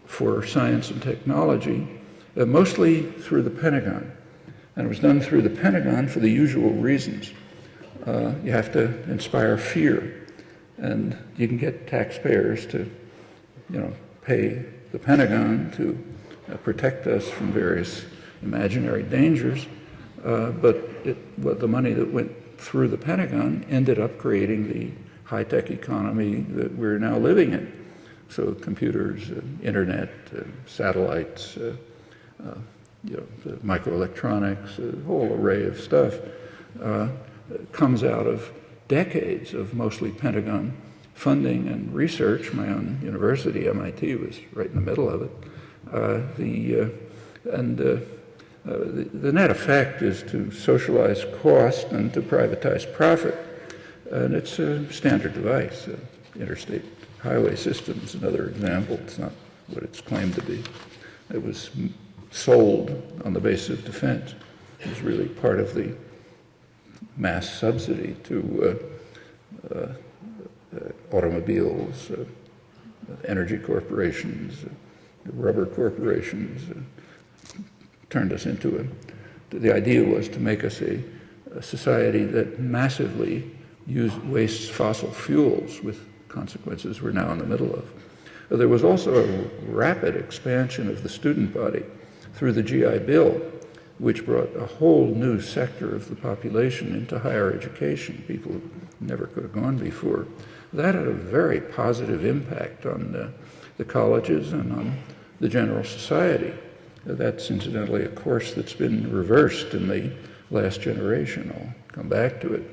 for science and technology, mostly through the Pentagon. And it was done through the Pentagon for the usual reasons. You have to inspire fear. And you can get taxpayers to, pay the Pentagon to protect us from various imaginary dangers. But the money that went through the Pentagon ended up creating the high-tech economy that we're now living in. So computers, internet, satellites, microelectronics, a whole array of stuff comes out of decades of mostly Pentagon funding and research. My own university, MIT, was right in the middle of it. The net effect is to socialize cost and to privatize profit. And it's a standard device. Interstate highway system is another example. It's not what it's claimed to be. It was sold on the basis of defense. It was really part of the mass subsidy to automobiles, energy corporations, rubber corporations, turned us into the idea was to make us a society that massively wastes fossil fuels, with consequences we're now in the middle of. There was also a rapid expansion of the student body through the GI Bill, which brought a whole new sector of the population into higher education, people who never could have gone before. That had a very positive impact on the colleges and on the general society. That's incidentally a course that's been reversed in the last generation. I'll come back to it.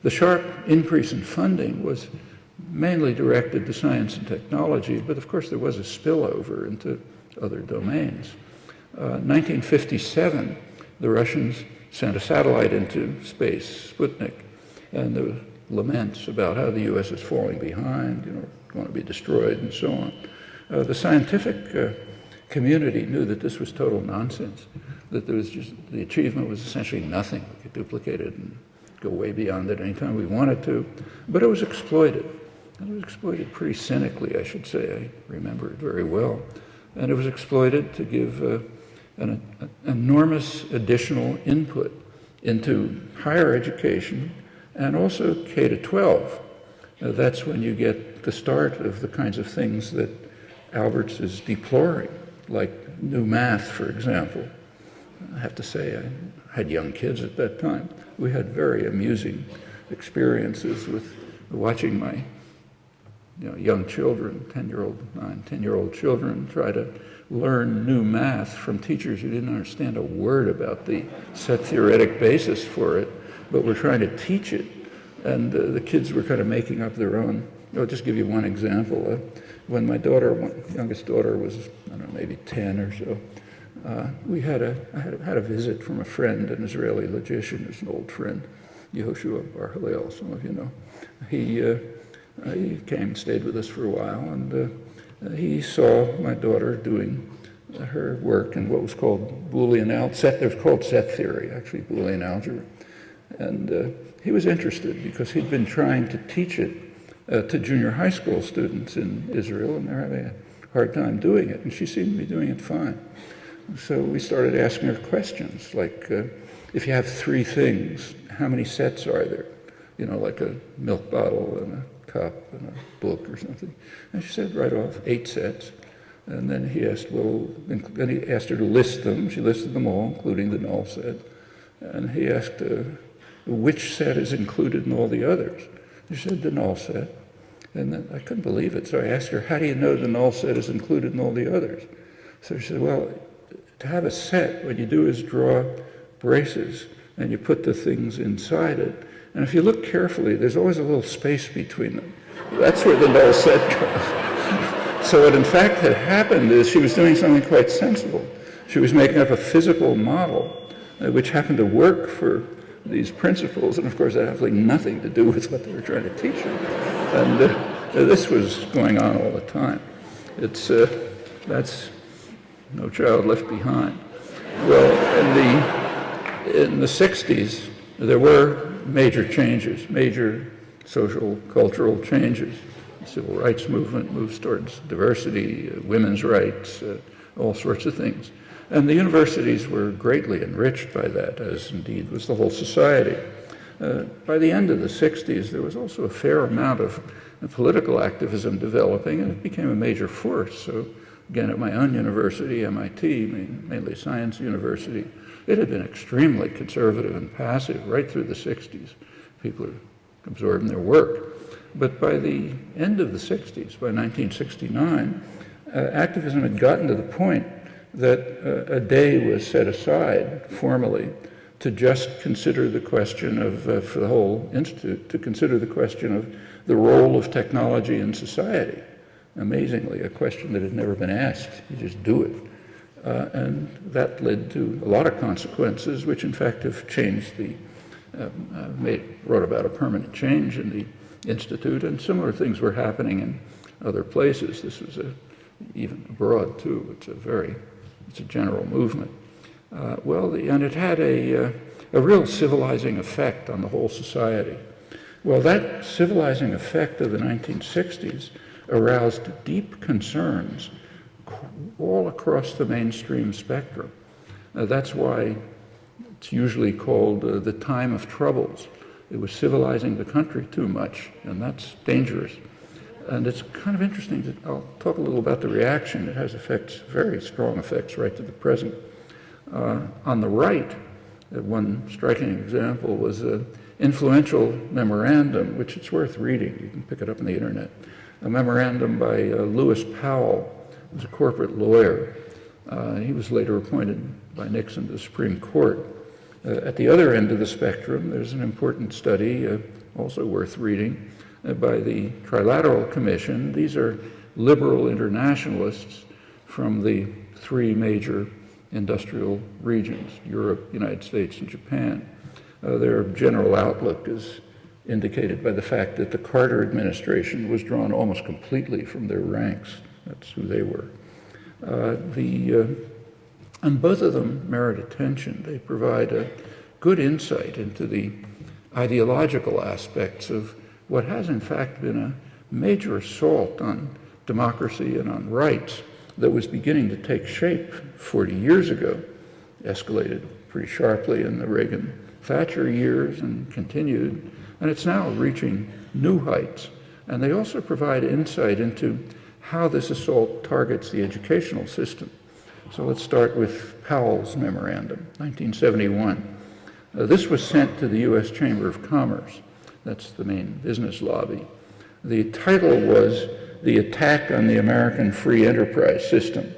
The sharp increase in funding was mainly directed to science and technology, but of course there was a spillover into other domains. 1957, the Russians sent a satellite into space, Sputnik, and there were laments about how the U.S. is falling behind, going to be destroyed, and so on. The scientific community knew that this was total nonsense, that the achievement was essentially nothing. We could duplicate it and go way beyond it anytime we wanted to, but it was exploited. And it was exploited pretty cynically, I should say. I remember it very well. And it was exploited to give an enormous additional input into higher education and also K to 12. That's when you get the start of the kinds of things that Alberts is deploring, like new math, for example. I have to say, I had young kids at that time. We had very amusing experiences with watching my young children, 10-year-old children, try to learn new math from teachers who didn't understand a word about the set theoretic basis for it, but were trying to teach it. And the kids were kind of making up their own. I'll just give you one example. When my youngest daughter was, I don't know, maybe 10 or so, I had a visit from a friend, an Israeli logician, who's an old friend, Yehoshua Bar Hillel, some of you know. He came and stayed with us for a while, and he saw my daughter doing her work in what was called Boolean algebra. It was called set theory, actually, Boolean algebra. And he was interested because he'd been trying to teach it to junior high school students in Israel, and they're having a hard time doing it, and she seemed to be doing it fine. So we started asking her questions, like, if you have 3 things, how many sets are there? You know, like a milk bottle and a cup and a book or something. And she said right off, 8 sets. And then he asked, then he asked her to list them. She listed them all, including the null set. And he asked, which set is included in all the others? She said, the null set. And then I couldn't believe it. So I asked her, how do you know the null set is included in all the others? So she said, well, to have a set, what you do is draw braces, and you put the things inside it. And if you look carefully, there's always a little space between them. That's where the null set goes. So what in fact had happened is she was doing something quite sensible. She was making up a physical model, which happened to work for these principles, and of course that had absolutely nothing to do with what they were trying to teach her. And this was going on all the time. That's no child left behind. Well, in the 60s, there were major changes, major social, cultural changes. The civil rights movement moves towards diversity, women's rights, all sorts of things. And the universities were greatly enriched by that, as indeed was the whole society. By the end of the 60s, there was also a fair amount of political activism developing, and it became a major force. So again, at my own university, MIT, mainly science university, it had been extremely conservative and passive right through the 60s. People are absorbing their work. But by the end of the 60s, by 1969, activism had gotten to the point that a day was set aside formally to just consider the question of, for the whole institute, to consider the question of the role of technology in society. Amazingly, a question that had never been asked. You just do it. And that led to a lot of consequences, which in fact have changed brought about a permanent change in the Institute, and similar things were happening in other places. This was even abroad too. It's a general movement. And it had a real civilizing effect on the whole society. Well, that civilizing effect of the 1960s aroused deep concerns all across the mainstream spectrum. That's why it's usually called the time of troubles. It was civilizing the country too much, and that's dangerous. And it's kind of interesting I'll talk a little about the reaction. It has effects, very strong effects right to the present. On the right, one striking example was an influential memorandum, which it's worth reading. You can pick it up on the internet. A memorandum by Lewis Powell, who was a corporate lawyer. He was later appointed by Nixon to the Supreme Court. At the other end of the spectrum, there's an important study, also worth reading, by the Trilateral Commission. These are liberal internationalists from the 3 major industrial regions, Europe, United States, and Japan. Their general outlook is indicated by the fact that the Carter administration was drawn almost completely from their ranks. That's who they were. And both of them merit attention. They provide a good insight into the ideological aspects of what has in fact been a major assault on democracy and on rights that was beginning to take shape 40 years ago, escalated pretty sharply in the Reagan-Thatcher years and continued And it's now reaching new heights. And they also provide insight into how this assault targets the educational system. So let's start with Powell's memorandum, 1971. This was sent to the U.S. Chamber of Commerce. That's the main business lobby. The title was "The Attack on the American Free Enterprise System."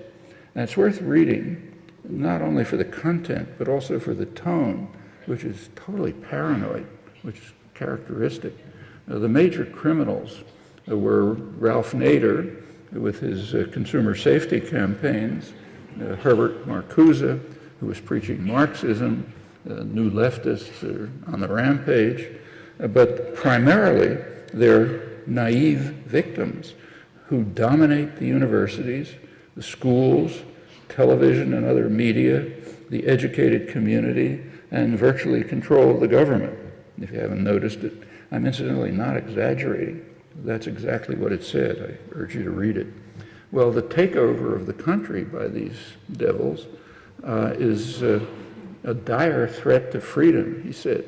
And it's worth reading, not only for the content, but also for the tone, which is totally paranoid, which is characteristic. The major criminals were Ralph Nader, with his consumer safety campaigns, Herbert Marcuse, who was preaching Marxism, new leftists are on the rampage, but primarily they're naive victims who dominate the universities, the schools, television and other media, the educated community, and virtually control the government. If you haven't noticed it, I'm incidentally not exaggerating. That's exactly what it said. I urge you to read it. Well, the takeover of the country by these devils is a dire threat to freedom, he said,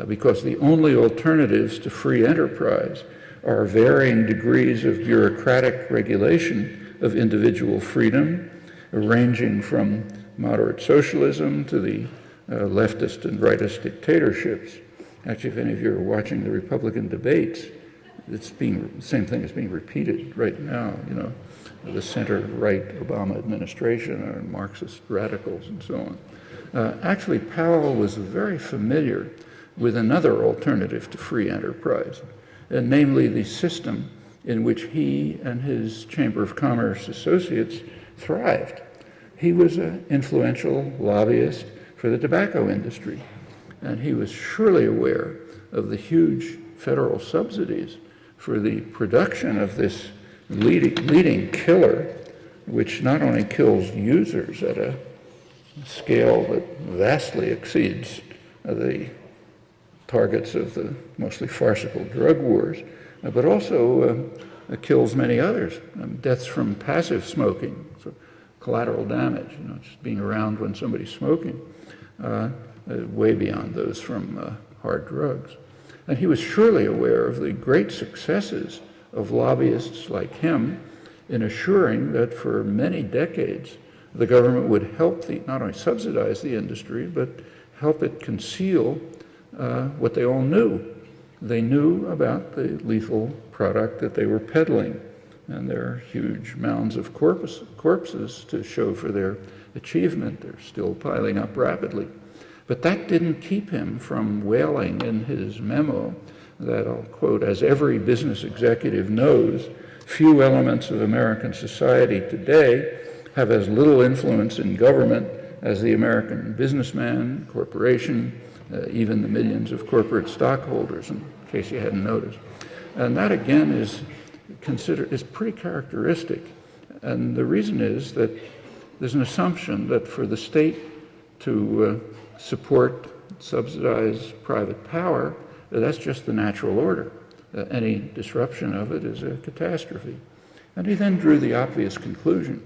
because the only alternatives to free enterprise are varying degrees of bureaucratic regulation of individual freedom, ranging from moderate socialism to the leftist and rightist dictatorships. Actually, if any of you are watching the Republican debates, the same thing is being repeated right now, you know, the center-right Obama administration and Marxist radicals and so on. Actually, Powell was very familiar with another alternative to free enterprise, namely the system in which he and his Chamber of Commerce associates thrived. He was an influential lobbyist for the tobacco industry, and he was surely aware of the huge federal subsidies for the production of this leading killer, which not only kills users at a scale that vastly exceeds the targets of the mostly farcical drug wars, but also kills many others. Deaths from passive smoking, so collateral damage, you know, just being around when somebody's smoking, way beyond those from hard drugs. And he was surely aware of the great successes of lobbyists like him in assuring that for many decades the government would help not only subsidize the industry, but help it conceal what they all knew. They knew about the lethal product that they were peddling, and there are huge mounds of corpses to show for their achievement. They're still piling up rapidly. But that didn't keep him from wailing in his memo that, I'll quote, "As every business executive knows, few elements of American society today have as little influence in government as the American businessman, corporation, even the millions of corporate stockholders," in case you hadn't noticed. And that, again, is pretty characteristic. And the reason is that there's an assumption that for the state to support, subsidize private power, that's just the natural order. Any disruption of it is a catastrophe. And he then drew the obvious conclusion.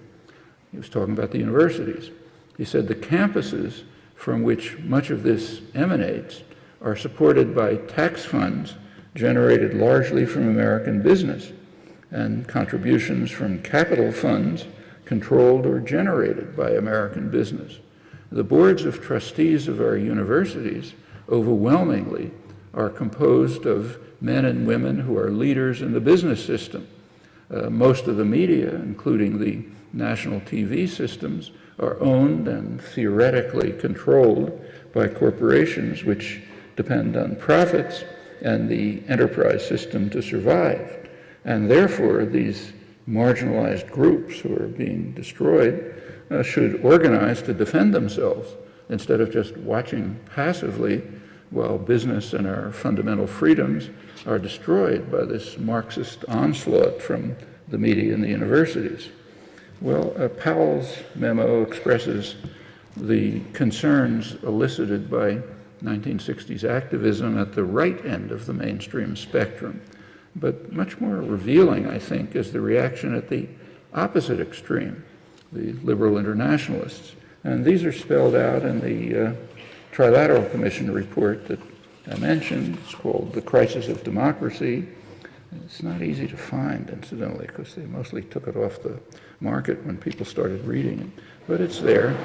He was talking about the universities. He said the campuses from which much of this emanates are supported by tax funds generated largely from American business and contributions from capital funds controlled or generated by American business. The boards of trustees of our universities overwhelmingly are composed of men and women who are leaders in the business system. Most of the media, including the national TV systems, are owned and theoretically controlled by corporations which depend on profits and the enterprise system to survive. And therefore, these marginalized groups who are being destroyed should organize to defend themselves instead of just watching passively while business and our fundamental freedoms are destroyed by this Marxist onslaught from the media and the universities. Well, Powell's memo expresses the concerns elicited by 1960s activism at the right end of the mainstream spectrum. But much more revealing, I think, is the reaction at the opposite extreme, the liberal internationalists. And these are spelled out in the Trilateral Commission report that I mentioned. It's called The Crisis of Democracy. It's not easy to find, incidentally, because they mostly took it off the market when people started reading it. But it's there.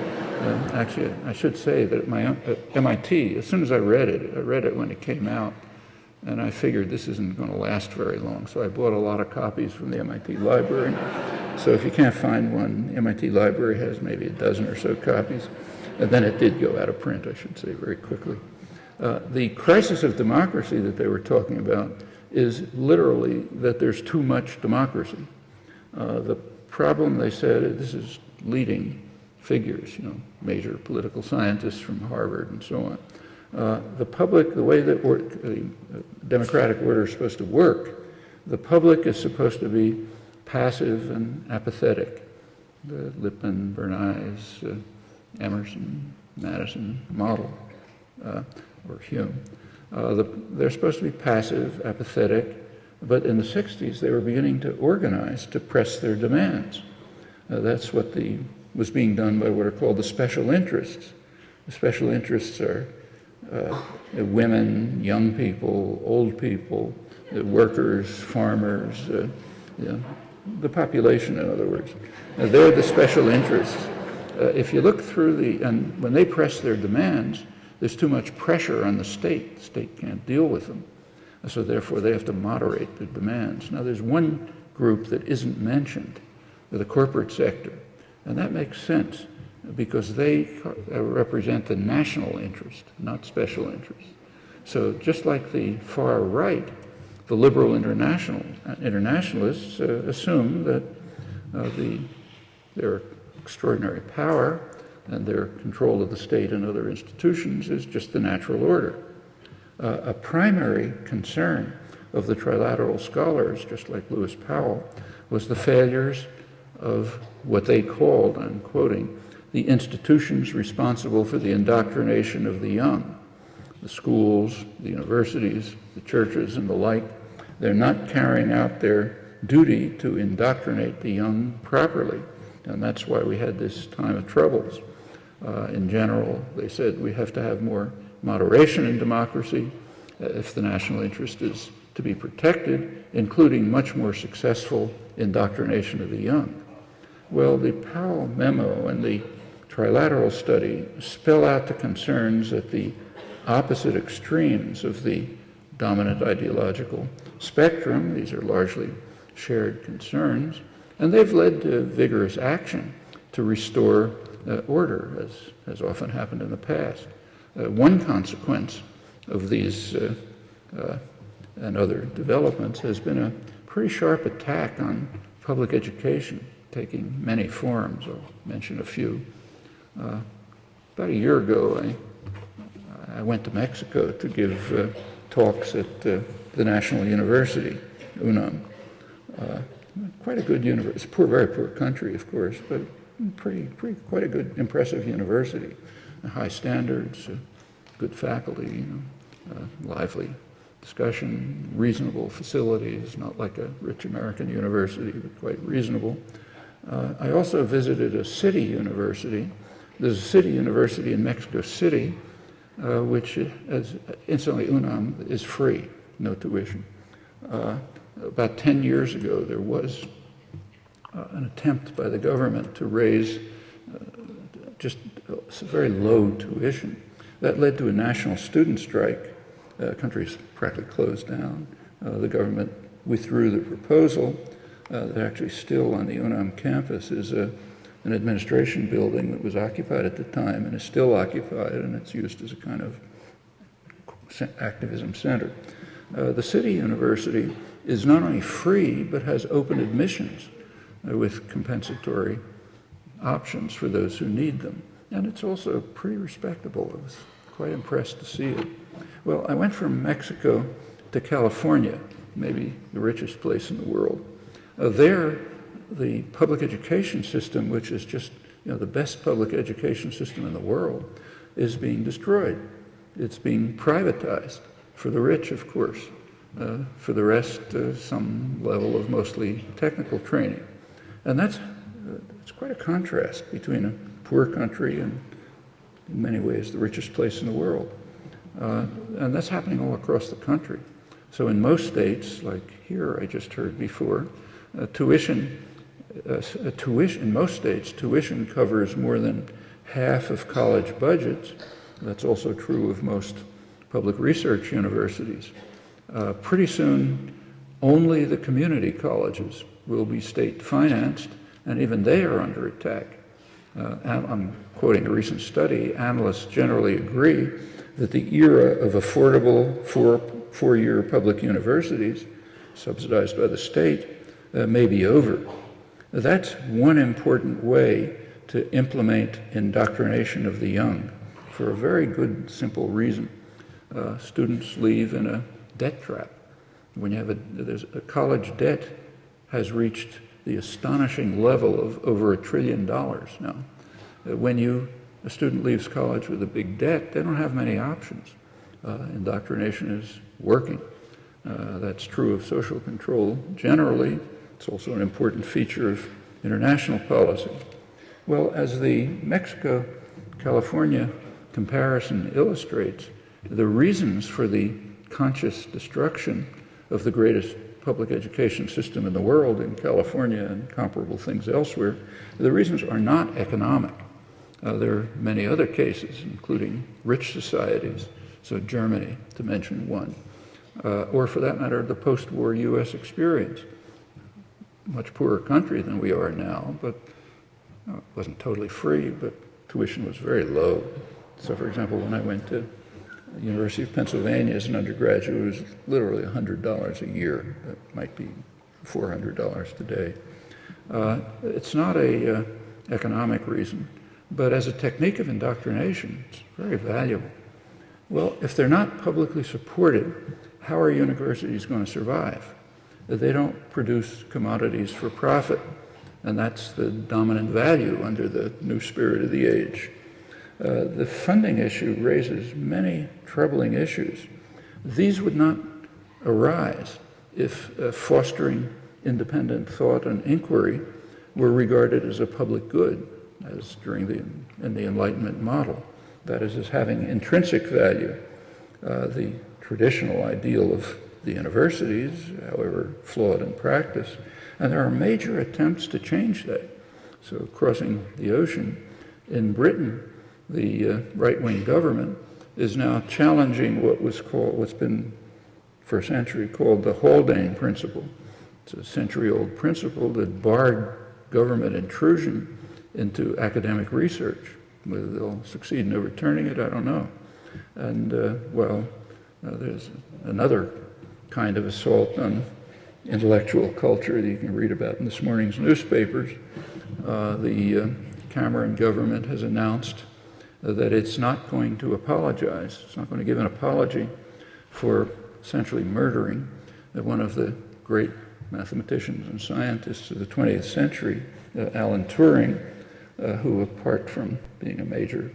Actually, I should say that at MIT, as soon as I read it when it came out, and I figured this isn't going to last very long, so I bought a lot of copies from the MIT library. So if you can't find one, the MIT library has maybe a dozen or so copies. And then it did go out of print, I should say, very quickly. The crisis of democracy that they were talking about is literally that there's too much democracy. The problem, they said, this is leading figures, major political scientists from Harvard and so on. The public, the way that the democratic order is supposed to work, the public is supposed to be passive and apathetic. The Lippmann, Bernays, Emerson, Madison model, or Hume. They're supposed to be passive, apathetic, but in the 60s they were beginning to organize to press their demands. That's what was being done by what are called the special interests. The special interests are women, young people, old people, workers, farmers, the population, in other words. They're the special interests. If you look through and when they press their demands, there's too much pressure on the state. The state can't deal with them. So therefore, they have to moderate the demands. Now, there's one group that isn't mentioned, the corporate sector. And that makes sense because they represent the national interest, not special interest. So just like the far right, the liberal internationalists assume that their extraordinary power and their control of the state and other institutions is just the natural order. A primary concern of the trilateral scholars, just like Lewis Powell, was the failures of what they called, I'm quoting, the institutions responsible for the indoctrination of the young, the schools, the universities, the churches, and the like. They're not carrying out their duty to indoctrinate the young properly, and that's why we had this time of troubles. In general, they said we have to have more moderation in democracy if the national interest is to be protected, including much more successful indoctrination of the young. Well, the Powell memo and the trilateral study spell out the concerns at the opposite extremes of the dominant ideological spectrum. These are largely shared concerns, and they've led to vigorous action to restore order, as has often happened in the past. One consequence of these and other developments has been a pretty sharp attack on public education, taking many forms. I'll mention a few. About a year ago, I went to Mexico to give talks at the National University, UNAM. Quite a good university. It's a very poor country, of course, but quite a good, impressive university. High standards, good faculty, lively discussion, reasonable facilities, not like a rich American university, but quite reasonable. I also visited a city university. There's a city university in Mexico City, which, incidentally, UNAM is free, no tuition. About 10 years ago, there was an attempt by the government to raise just very low tuition. That led to a national student strike. The country's practically closed down. The government withdrew the proposal. There actually still on the UNAM campus is an administration building that was occupied at the time and is still occupied, and it's used as a kind of activism center. The city university is not only free, but has open admissions with compensatory options for those who need them. And it's also pretty respectable. I was quite impressed to see it. Well, I went from Mexico to California, maybe the richest place in the world. There, the public education system, which is just the best public education system in the world, is being destroyed. It's being privatized for the rich, of course. For the rest, some level of mostly technical training. And it's quite a contrast between a poor country and, in many ways, the richest place in the world. And that's happening all across the country. So in most states, like here I just heard before, in most states, tuition covers more than half of college budgets. That's also true of most public research universities. Pretty soon, only the community colleges will be state financed, and even they are under attack. I'm quoting a recent study. Analysts generally agree that the era of affordable four-year public universities, subsidized by the state, may be over. That's one important way to implement indoctrination of the young, for a very good, simple reason. Students leave in a debt trap. When you have a college debt has reached the astonishing level of over $1 trillion now. When a student leaves college with a big debt, they don't have many options. Indoctrination is working. That's true of social control generally. It's also an important feature of international policy. Well, as the Mexico-California comparison illustrates, the reasons for the conscious destruction of the greatest public education system in the world in California and comparable things elsewhere, the reasons are not economic. There are many other cases, including rich societies, so Germany, to mention one, or for that matter, the post-war U.S. experience. Much poorer country than we are now, but it wasn't totally free, but tuition was very low. So, for example, when I went to the University of Pennsylvania as an undergraduate, it was literally $100 a year. That might be $400 today. It's not an economic reason, but as a technique of indoctrination, it's very valuable. Well, if they're not publicly supported, how are universities going to survive? They don't produce commodities for profit, and that's the dominant value under the new spirit of the age. The funding issue raises many troubling issues. These would not arise if fostering independent thought and inquiry were regarded as a public good, as in the Enlightenment model. That is, as having intrinsic value. The traditional ideal of the universities, however flawed in practice, and there are major attempts to change that. So crossing the ocean, in Britain, the right-wing government is now challenging what's been for a century called the Haldane principle. It's a century-old principle that barred government intrusion into academic research. Whether they'll succeed in overturning it, I don't know. And, there's another kind of assault on intellectual culture that you can read about in this morning's newspapers. The Cameron government has announced that it's not going to apologize. It's not going to give an apology for essentially murdering one of the great mathematicians and scientists of the 20th century, Alan Turing, who, apart from being a major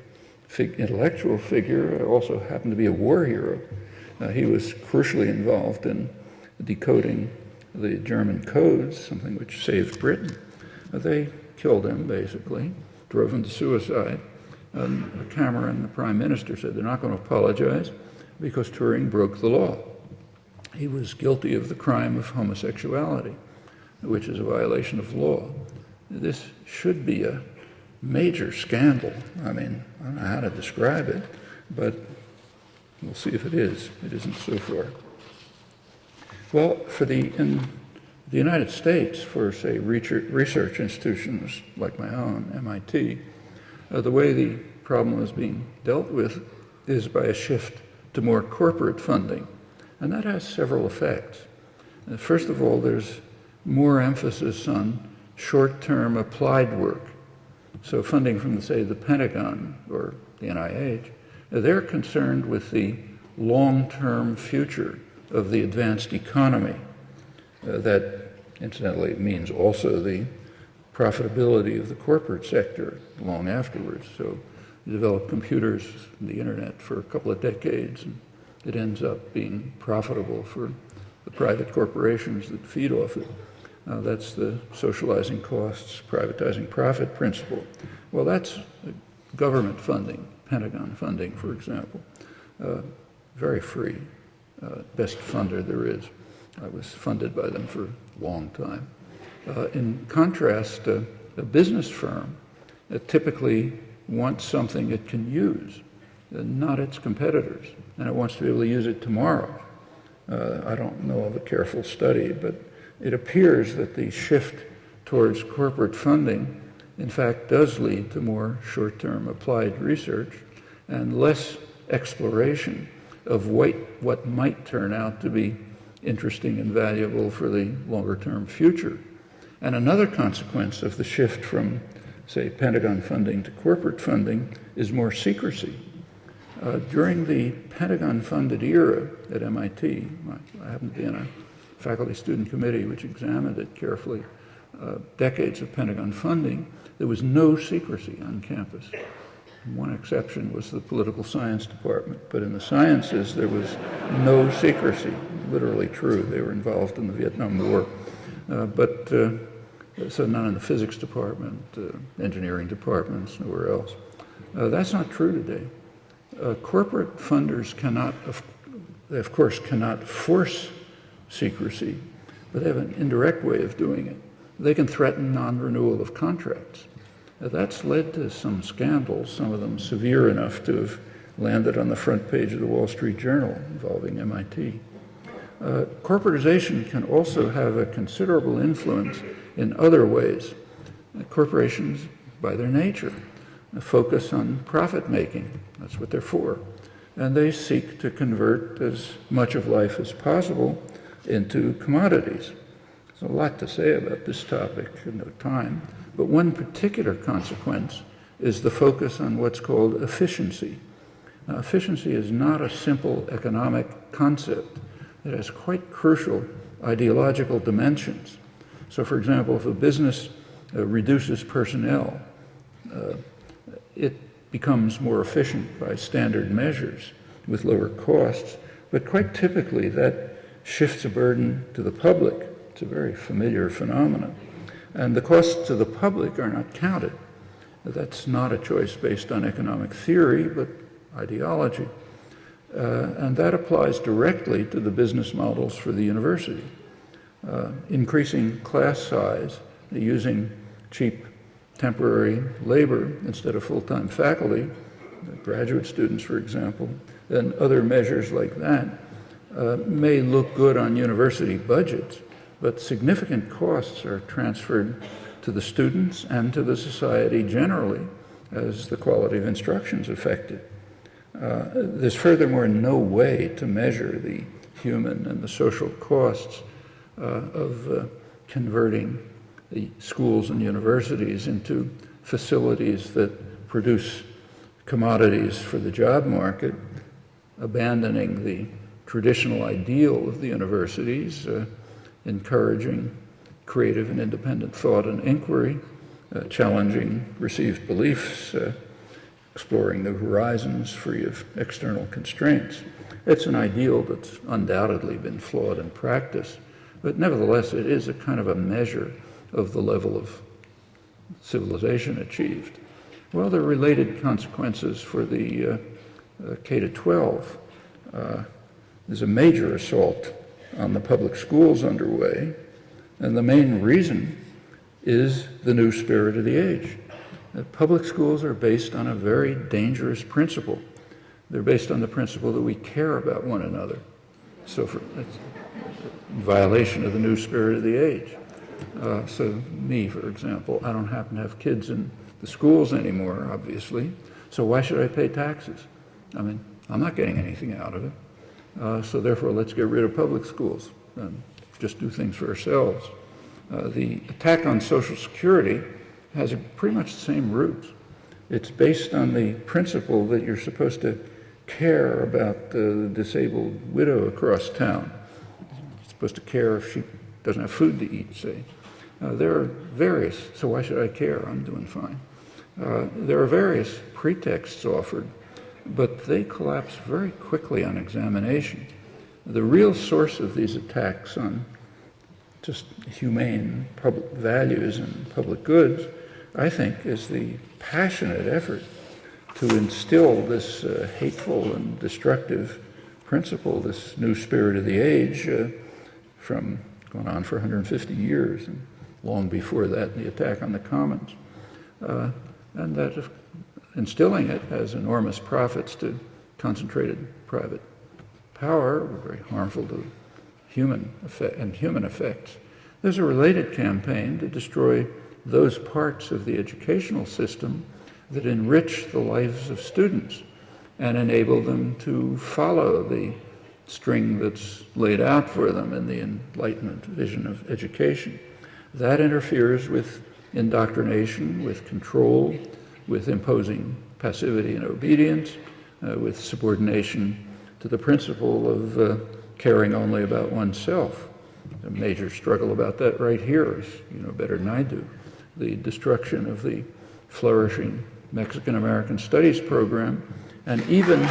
intellectual figure, also happened to be a war hero. He was crucially involved in decoding the German codes, something which saved Britain. They killed him, basically, drove him to suicide. Cameron, the prime minister, said they're not going to apologize because Turing broke the law. He was guilty of the crime of homosexuality, which is a violation of law. This should be a major scandal. I mean, I don't know how to describe it, but we'll see if it is. It isn't so far. Well, in the United States, for, say, research institutions like my own, MIT, the way the problem is being dealt with is by a shift to more corporate funding. And that has several effects. First of all, there's more emphasis on short-term applied work. So funding from, say, the Pentagon or the NIH, they're concerned with the long-term future of the advanced economy. That, incidentally, means also the profitability of the corporate sector long afterwards. So you develop computers and the internet for a couple of decades, and it ends up being profitable for the private corporations that feed off it. That's the socializing costs, privatizing profit principle. Well, that's government funding, Pentagon funding, for example. very free, best funder there is. I was funded by them for a long time. In contrast, a business firm typically wants something it can use, not its competitors, and it wants to be able to use it tomorrow. I don't know of a careful study, but it appears that the shift towards corporate funding, in fact, does lead to more short-term applied research and less exploration of what might turn out to be interesting and valuable for the longer-term future. And another consequence of the shift from, say, Pentagon funding to corporate funding is more secrecy. During the Pentagon-funded era at MIT, I happened to be in a faculty student committee which examined it carefully, decades of Pentagon funding, there was no secrecy on campus. One exception was the political science department, but in the sciences there was no secrecy, literally true. They were involved in the Vietnam War, so not in the physics department, engineering departments, nowhere else. That's not true today. Corporate funders they of course cannot force secrecy, but they have an indirect way of doing it. They can threaten non-renewal of contracts. That's led to some scandals, some of them severe enough to have landed on the front page of the Wall Street Journal involving MIT. Corporatization can also have a considerable influence in other ways. Corporations, by their nature, focus on profit making. That's what they're for. And they seek to convert as much of life as possible into commodities. There's a lot to say about this topic, no time. But one particular consequence is the focus on what's called efficiency. Now, efficiency is not a simple economic concept. It has quite crucial ideological dimensions. So, for example, if a business reduces personnel, it becomes more efficient by standard measures with lower costs. But quite typically, that shifts a burden to the public. It's a very familiar phenomenon. And the costs to the public are not counted. That's not a choice based on economic theory, but ideology. And that applies directly to the business models for the university. Increasing class size, using cheap temporary labor instead of full-time faculty, graduate students, for example, and other measures like that may look good on university budgets, but significant costs are transferred to the students and to the society generally as the quality of instruction is affected. There's furthermore no way to measure the human and the social costs of converting the schools and universities into facilities that produce commodities for the job market, abandoning the traditional ideal of the universities, encouraging creative and independent thought and inquiry, challenging received beliefs, exploring new horizons free of external constraints. It's an ideal that's undoubtedly been flawed in practice, but nevertheless it is a kind of a measure of the level of civilization achieved. Well, there are related consequences for the K-12. There's a major assault on the public schools underway, and the main reason is the new spirit of the age. Public schools are based on a very dangerous principle. They're based on the principle that we care about one another. So that's in violation of the new spirit of the age. So me, for example, I don't happen to have kids in the schools anymore, obviously, so why should I pay taxes? I mean, I'm not getting anything out of it. So therefore, let's get rid of public schools and just do things for ourselves. The attack on Social Security has pretty much the same roots. It's based on the principle that you're supposed to care about the disabled widow across town. You're supposed to care if she doesn't have food to eat, say. There are various, so why should I care? I'm doing fine. There are various pretexts offered, but they collapse very quickly on examination. The real source of these attacks on just humane public values and public goods, I think, is the passionate effort to instill this hateful and destructive principle, this new spirit of the age, from going on for 150 years, and long before that, the attack on the Commons. And that instilling it has enormous profits to concentrated private power, very harmful to human effects. There's a related campaign to destroy those parts of the educational system that enrich the lives of students and enable them to follow the string that's laid out for them in the Enlightenment vision of education. That interferes with indoctrination, with control, with imposing passivity and obedience, with subordination to the principle of caring only about oneself. A major struggle about that right here, as you know better than I do, the destruction of the flourishing Mexican-American Studies program, and even the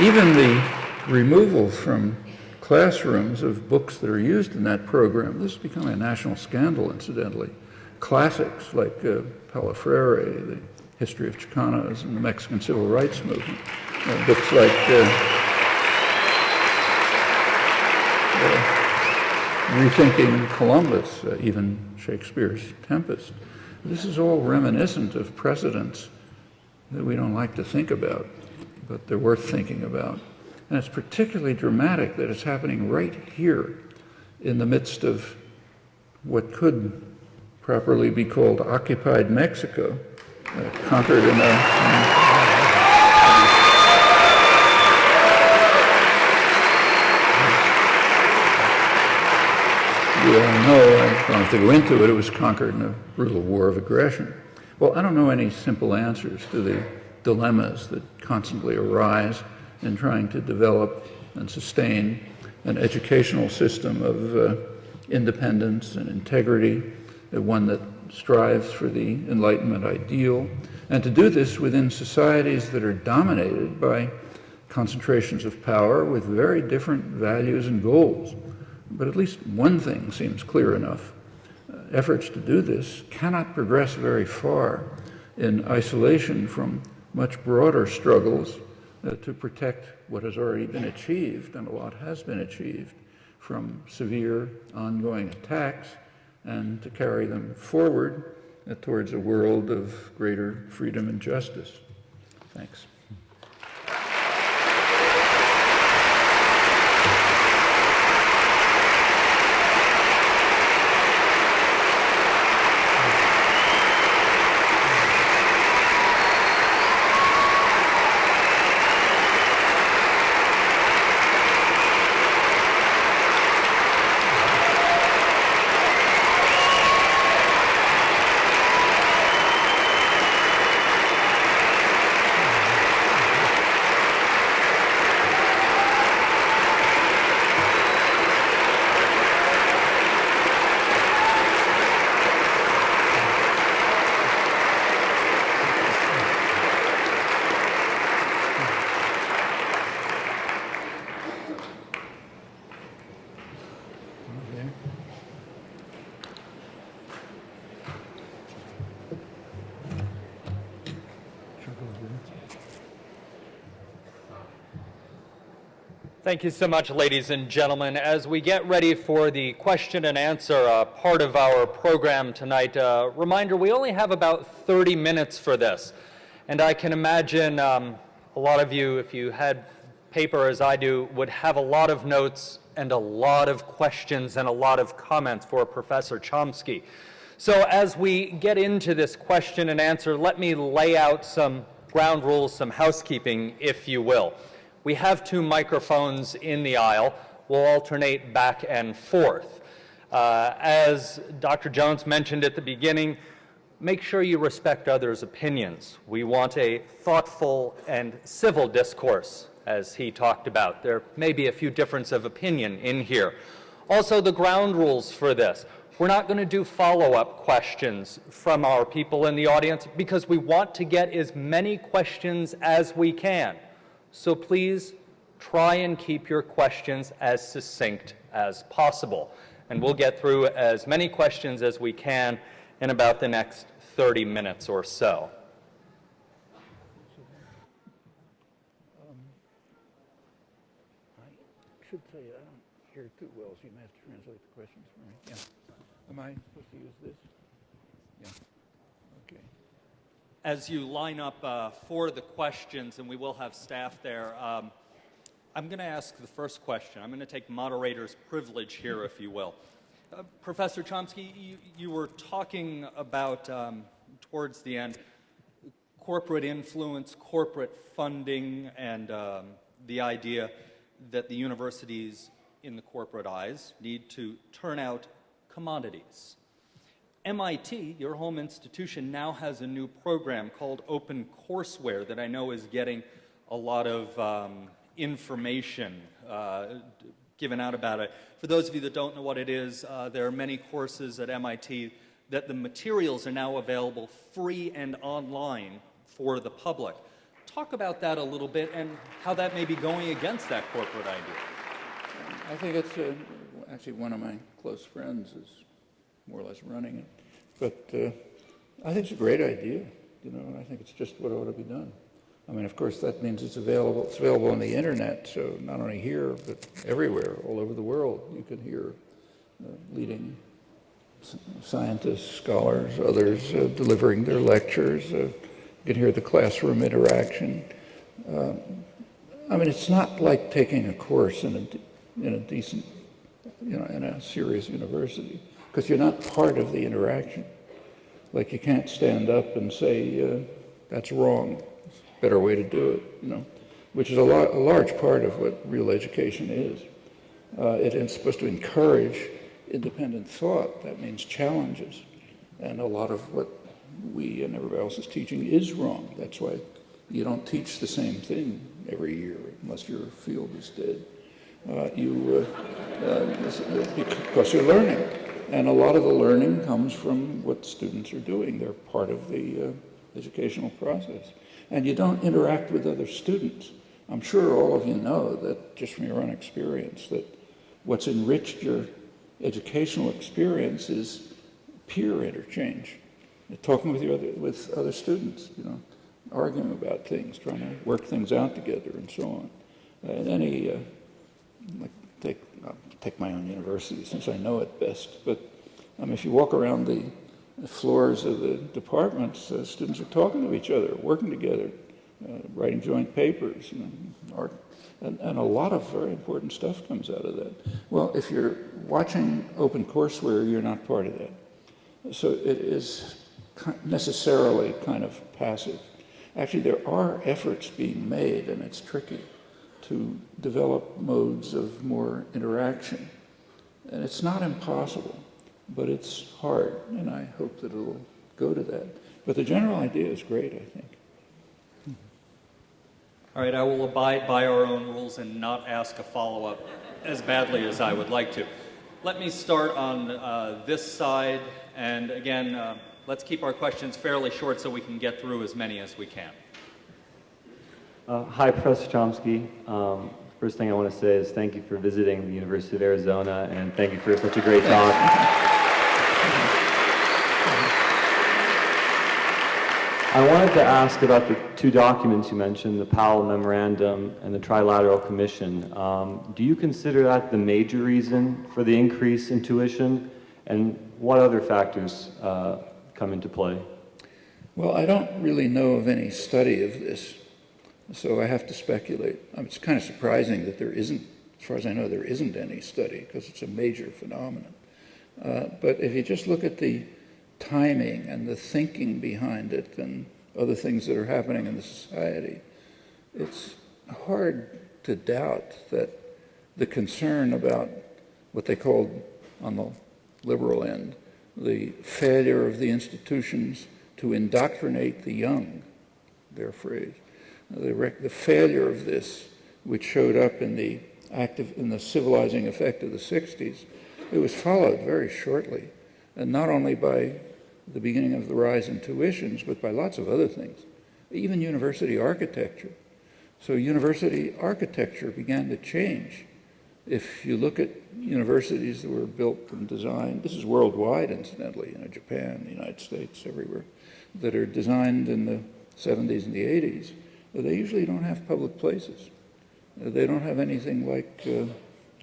even the removal from classrooms of books that are used in that program. This is becoming a national scandal, incidentally. Classics like Paulo Freire, The History of Chicanos, and the Mexican Civil Rights Movement. Books like Rethinking Columbus, even Shakespeare's Tempest. This is all reminiscent of precedents that we don't like to think about, but they're worth thinking about. And it's particularly dramatic that it's happening right here in the midst of what could properly be called occupied Mexico, conquered in you all know, I don't have to go into it, it was conquered in a brutal war of aggression. Well, I don't know any simple answers to the dilemmas that constantly arise in trying to develop and sustain an educational system of independence and integrity, one that strives for the Enlightenment ideal, and to do this within societies that are dominated by concentrations of power with very different values and goals. But at least one thing seems clear enough. Efforts to do this cannot progress very far in isolation from much broader struggles to protect what has already been achieved, and a lot has been achieved, from severe ongoing attacks, and to carry them forward towards a world of greater freedom and justice. Thanks. Thank you so much, ladies and gentlemen. As we get ready for the question and answer part of our program tonight, reminder, we only have about 30 minutes for this. And I can imagine a lot of you, if you had paper as I do, would have a lot of notes and a lot of questions and a lot of comments for Professor Chomsky. So as we get into this question and answer, let me lay out some ground rules, some housekeeping, if you will. We have 2 microphones in the aisle. We'll alternate back and forth. As Dr. Jones mentioned at the beginning, make sure you respect others' opinions. We want a thoughtful and civil discourse, as he talked about. There may be a few differences of opinion in here. Also, the ground rules for this. We're not going to do follow-up questions from our people in the audience because we want to get as many questions as we can. So please try and keep your questions as succinct as possible. and we'll get through as many questions as we can in about the next 30 minutes or so. I should say I don't hear too well, so you may have to translate the questions for me. Yeah. Am I supposed to use this? Yeah. Okay. As you line up for the questions, and we will have staff there, I'm going to ask the first question. I'm going to take moderator's privilege here, if you will. Professor Chomsky, you were talking about, towards the end, corporate influence, corporate funding, and the idea that the universities, in the corporate eyes, need to turn out commodities. MIT, your home institution, now has a new program called Open Courseware that I know is getting a lot of information given out about it. For those of you that don't know what it is, there are many courses at MIT that the materials are now available free and online for the public. Talk about that a little bit and how that may be going against that corporate idea. I think it's actually one of my close friends is more or less running it. But I think it's a great idea, you know, and I think it's just what ought to be done. I mean, of course, that means it's available. It's available on the internet, so not only here, but everywhere, all over the world. You can hear leading scientists, scholars, others delivering their lectures. You can hear the classroom interaction. I mean, it's not like taking a course in a decent, you know, in a serious university, because you're not part of the interaction. Like, you can't stand up and say, that's wrong. Better way to do it, you know, which is a large part of what real education is. It is supposed to encourage independent thought. That means challenges. And a lot of what we and everybody else is teaching is wrong. That's why you don't teach the same thing every year unless your field is dead. Because you're learning. And a lot of the learning comes from what students are doing. They're part of the educational process. And you don't interact with other students. I'm sure all of you know that, just from your own experience, that what's enriched your educational experience is peer interchange. You're talking with other students, you know, arguing about things, trying to work things out together, and so on. And I'll take my own university since I know it best, but if you walk around the floors of the departments, students are talking to each other, working together, writing joint papers, you know, and a lot of very important stuff comes out of that. Well, if you're watching Open Courseware, you're not part of that. So it is necessarily kind of passive. Actually, there are efforts being made, and it's tricky, to develop modes of more interaction. And it's not impossible, but it's hard, and I hope that it'll go to that. But the general idea is great, I think. All right, I will abide by our own rules and not ask a follow-up as badly as I would like to. Let me start on this side, and again, let's keep our questions fairly short so we can get through as many as we can. Hi, Professor Chomsky. First thing I want to say is thank you for visiting the University of Arizona, and thank you for such a great talk. I wanted to ask about the two documents you mentioned, the Powell Memorandum and the Trilateral Commission. Do you consider that the major reason for the increase in tuition, and what other factors come into play? Well, I don't really know of any study of this, so I have to speculate. It's kind of surprising that there isn't, as far as I know, there isn't any study, because it's a major phenomenon. But if you just look at the timing and the thinking behind it and other things that are happening in the society, it's hard to doubt that the concern about what they called, on the liberal end, the failure of the institutions to indoctrinate the young, their phrase, the failure of this, which showed up in the civilizing effect of the 60s, it was followed very shortly, and not only by the beginning of the rise in tuitions, but by lots of other things, even university architecture. So university architecture began to change If you look at universities that were built and designed, this is worldwide, incidentally, Japan, the United States, everywhere, that are designed in the 70s and the 80s, they usually don't have public places. They don't have anything like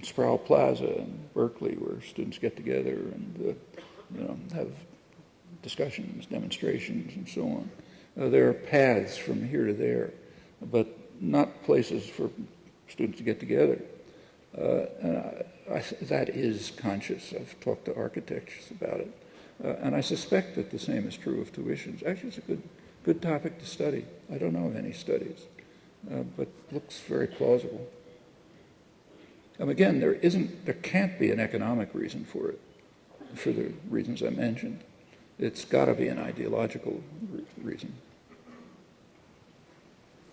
Sproul Plaza in Berkeley, where students get together and have discussions, demonstrations, and so on. There are paths from here to there, but not places for students to get together. That is conscious. I've talked to architects about it. And I suspect that the same is true of tuitions. Actually, it's a good topic to study. I don't know of any studies, but looks very plausible. Again, there can't be an economic reason for it, for the reasons I mentioned. It's got to be an ideological reason.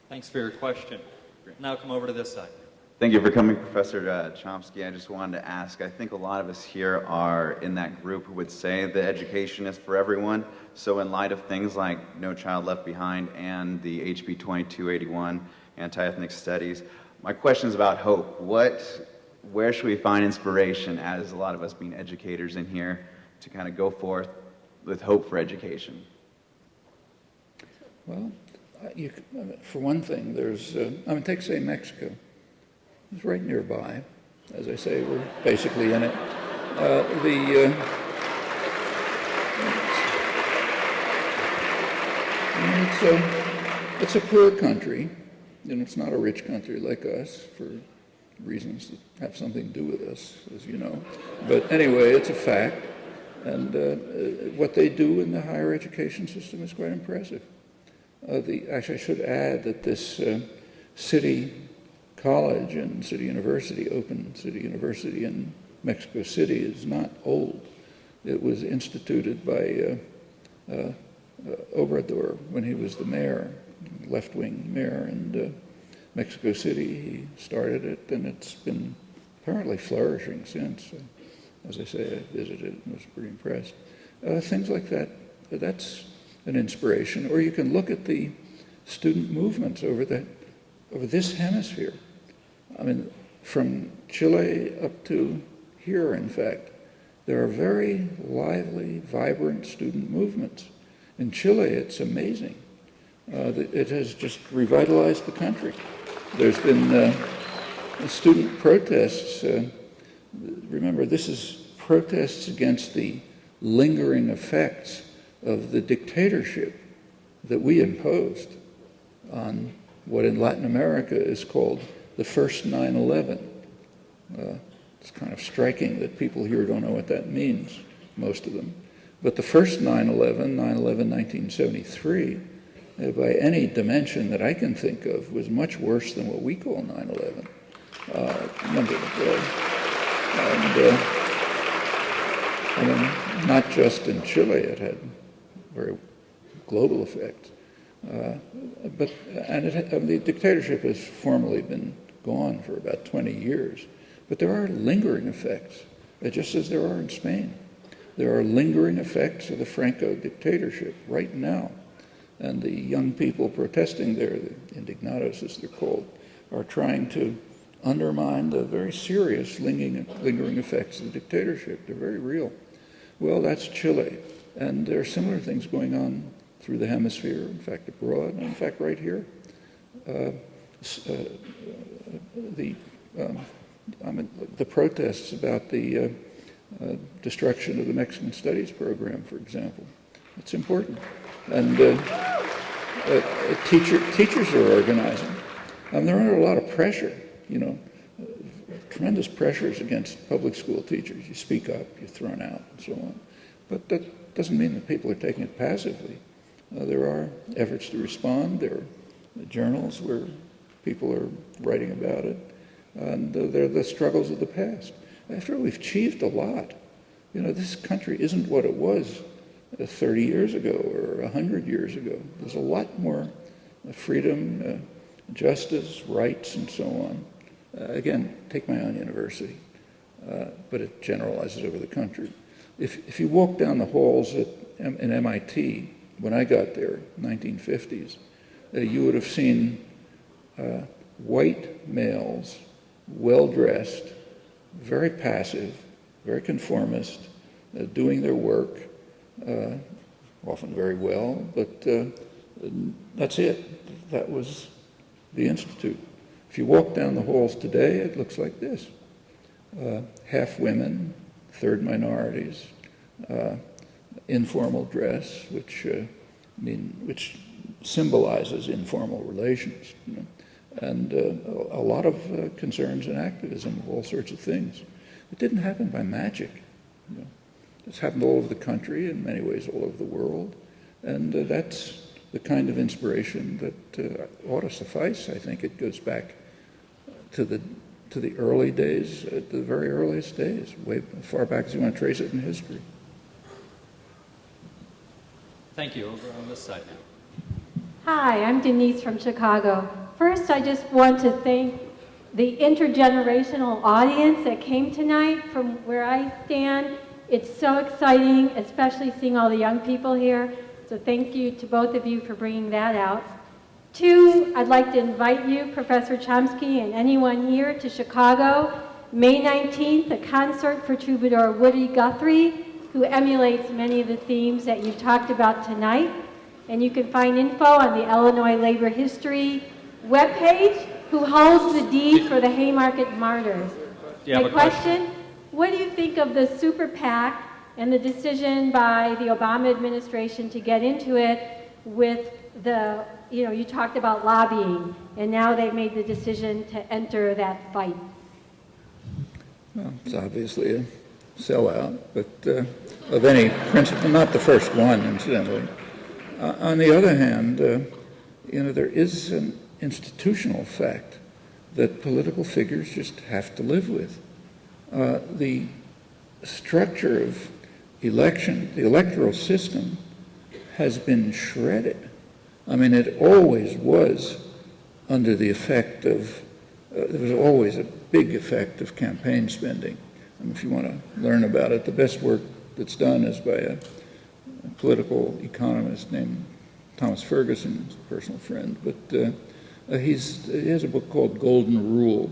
Thanks for your question. Now come over to this side. Thank you for coming, Professor Chomsky. I just wanted to ask, I think a lot of us here are in that group who would say that education is for everyone. So in light of things like No Child Left Behind and the HB 2281 anti-ethnic studies, my question is about hope. Where should we find inspiration, as a lot of us being educators in here, to kind of go forth with hope for education? Well, for one thing, there's, take, say, Mexico. It's right nearby. As I say, we're basically in it. It's a poor country, and it's not a rich country like us for reasons that have something to do with us, as you know. But anyway, it's a fact. And what they do in the higher education system is quite impressive. Actually, I should add that this city college and city university, Open City University in Mexico City, is not old. It was instituted by Obrador when he was the mayor, left-wing mayor in Mexico City. He started it, and it's been apparently flourishing since. As I say, I visited and was pretty impressed. Things like that, that's an inspiration. Or you can look at the student movements over this hemisphere. I mean, from Chile up to here, in fact, there are very lively, vibrant student movements. In Chile, it's amazing. It has just revitalized the country. There's been student protests. Remember, this is protests against the lingering effects of the dictatorship that we imposed on what in Latin America is called the first 9/11. It's kind of striking that people here don't know what that means, most of them. But the first 9/11, 1973, by any dimension that I can think of, was much worse than what we call 9/11. Not just in Chile, it had very global effects. The dictatorship has formally been gone for about 20 years. But there are lingering effects, just as there are in Spain. There are lingering effects of the Franco dictatorship right now. And the young people protesting there, the indignados as they're called, are trying to undermine the very serious lingering effects of the dictatorship. They're very real. Well, that's Chile. And there are similar things going on through the hemisphere, in fact, abroad, and in fact, right here. The protests about the destruction of the Mexican Studies program, for example. It's important. And teachers are organizing. They're under a lot of pressure, tremendous pressures against public school teachers. You speak up, you're thrown out, and so on. But that doesn't mean that people are taking it passively. There are efforts to respond. There are journals where people are writing about it. And they're the struggles of the past. After all, we've achieved a lot. This country isn't what it was 30 years ago or 100 years ago. There's a lot more freedom, justice, rights, and so on. Again, take my own university, but it generalizes over the country. If you walk down the halls in MIT, when I got there, 1950s, you would have seen white males, well-dressed, very passive, very conformist, doing their work, often very well, but that's it. That was the Institute. If you walk down the halls today, it looks like this. Half women, third minorities, informal dress, which symbolizes informal relations, you know, and a lot of concerns and activism of all sorts of things. It didn't happen by magic. You know. It's happened all over the country, in many ways all over the world, and that's the kind of inspiration that ought to suffice. I think it goes back to the early days, the very earliest days, way far back as you want to trace it in history. Thank you. Over on this side now. Hi, I'm Denise from Chicago. First, I just want to thank the intergenerational audience that came tonight from where I stand. It's so exciting, especially seeing all the young people here. So thank you to both of you for bringing that out. Two, I'd like to invite you, Professor Chomsky, and anyone here to Chicago, May 19th, a concert for troubadour Woody Guthrie, who emulates many of the themes that you talked about tonight. And you can find info on the Illinois Labor History webpage, who holds the deed for the Haymarket Martyrs. My question, what do you think of the Super PAC and the decision by the Obama administration to get into it with the, you talked about lobbying, and now they've made the decision to enter that fight? Well, it's obviously a sellout, but of any principle, not the first one, incidentally. On the other hand, there is an institutional fact that political figures just have to live with. The structure of election, the electoral system, has been shredded. I mean, it always was under the effect of, there was always a big effect of campaign spending. And if you want to learn about it, the best work that's done is by a political economist named Thomas Ferguson, a personal friend, but he has a book called Golden Rule,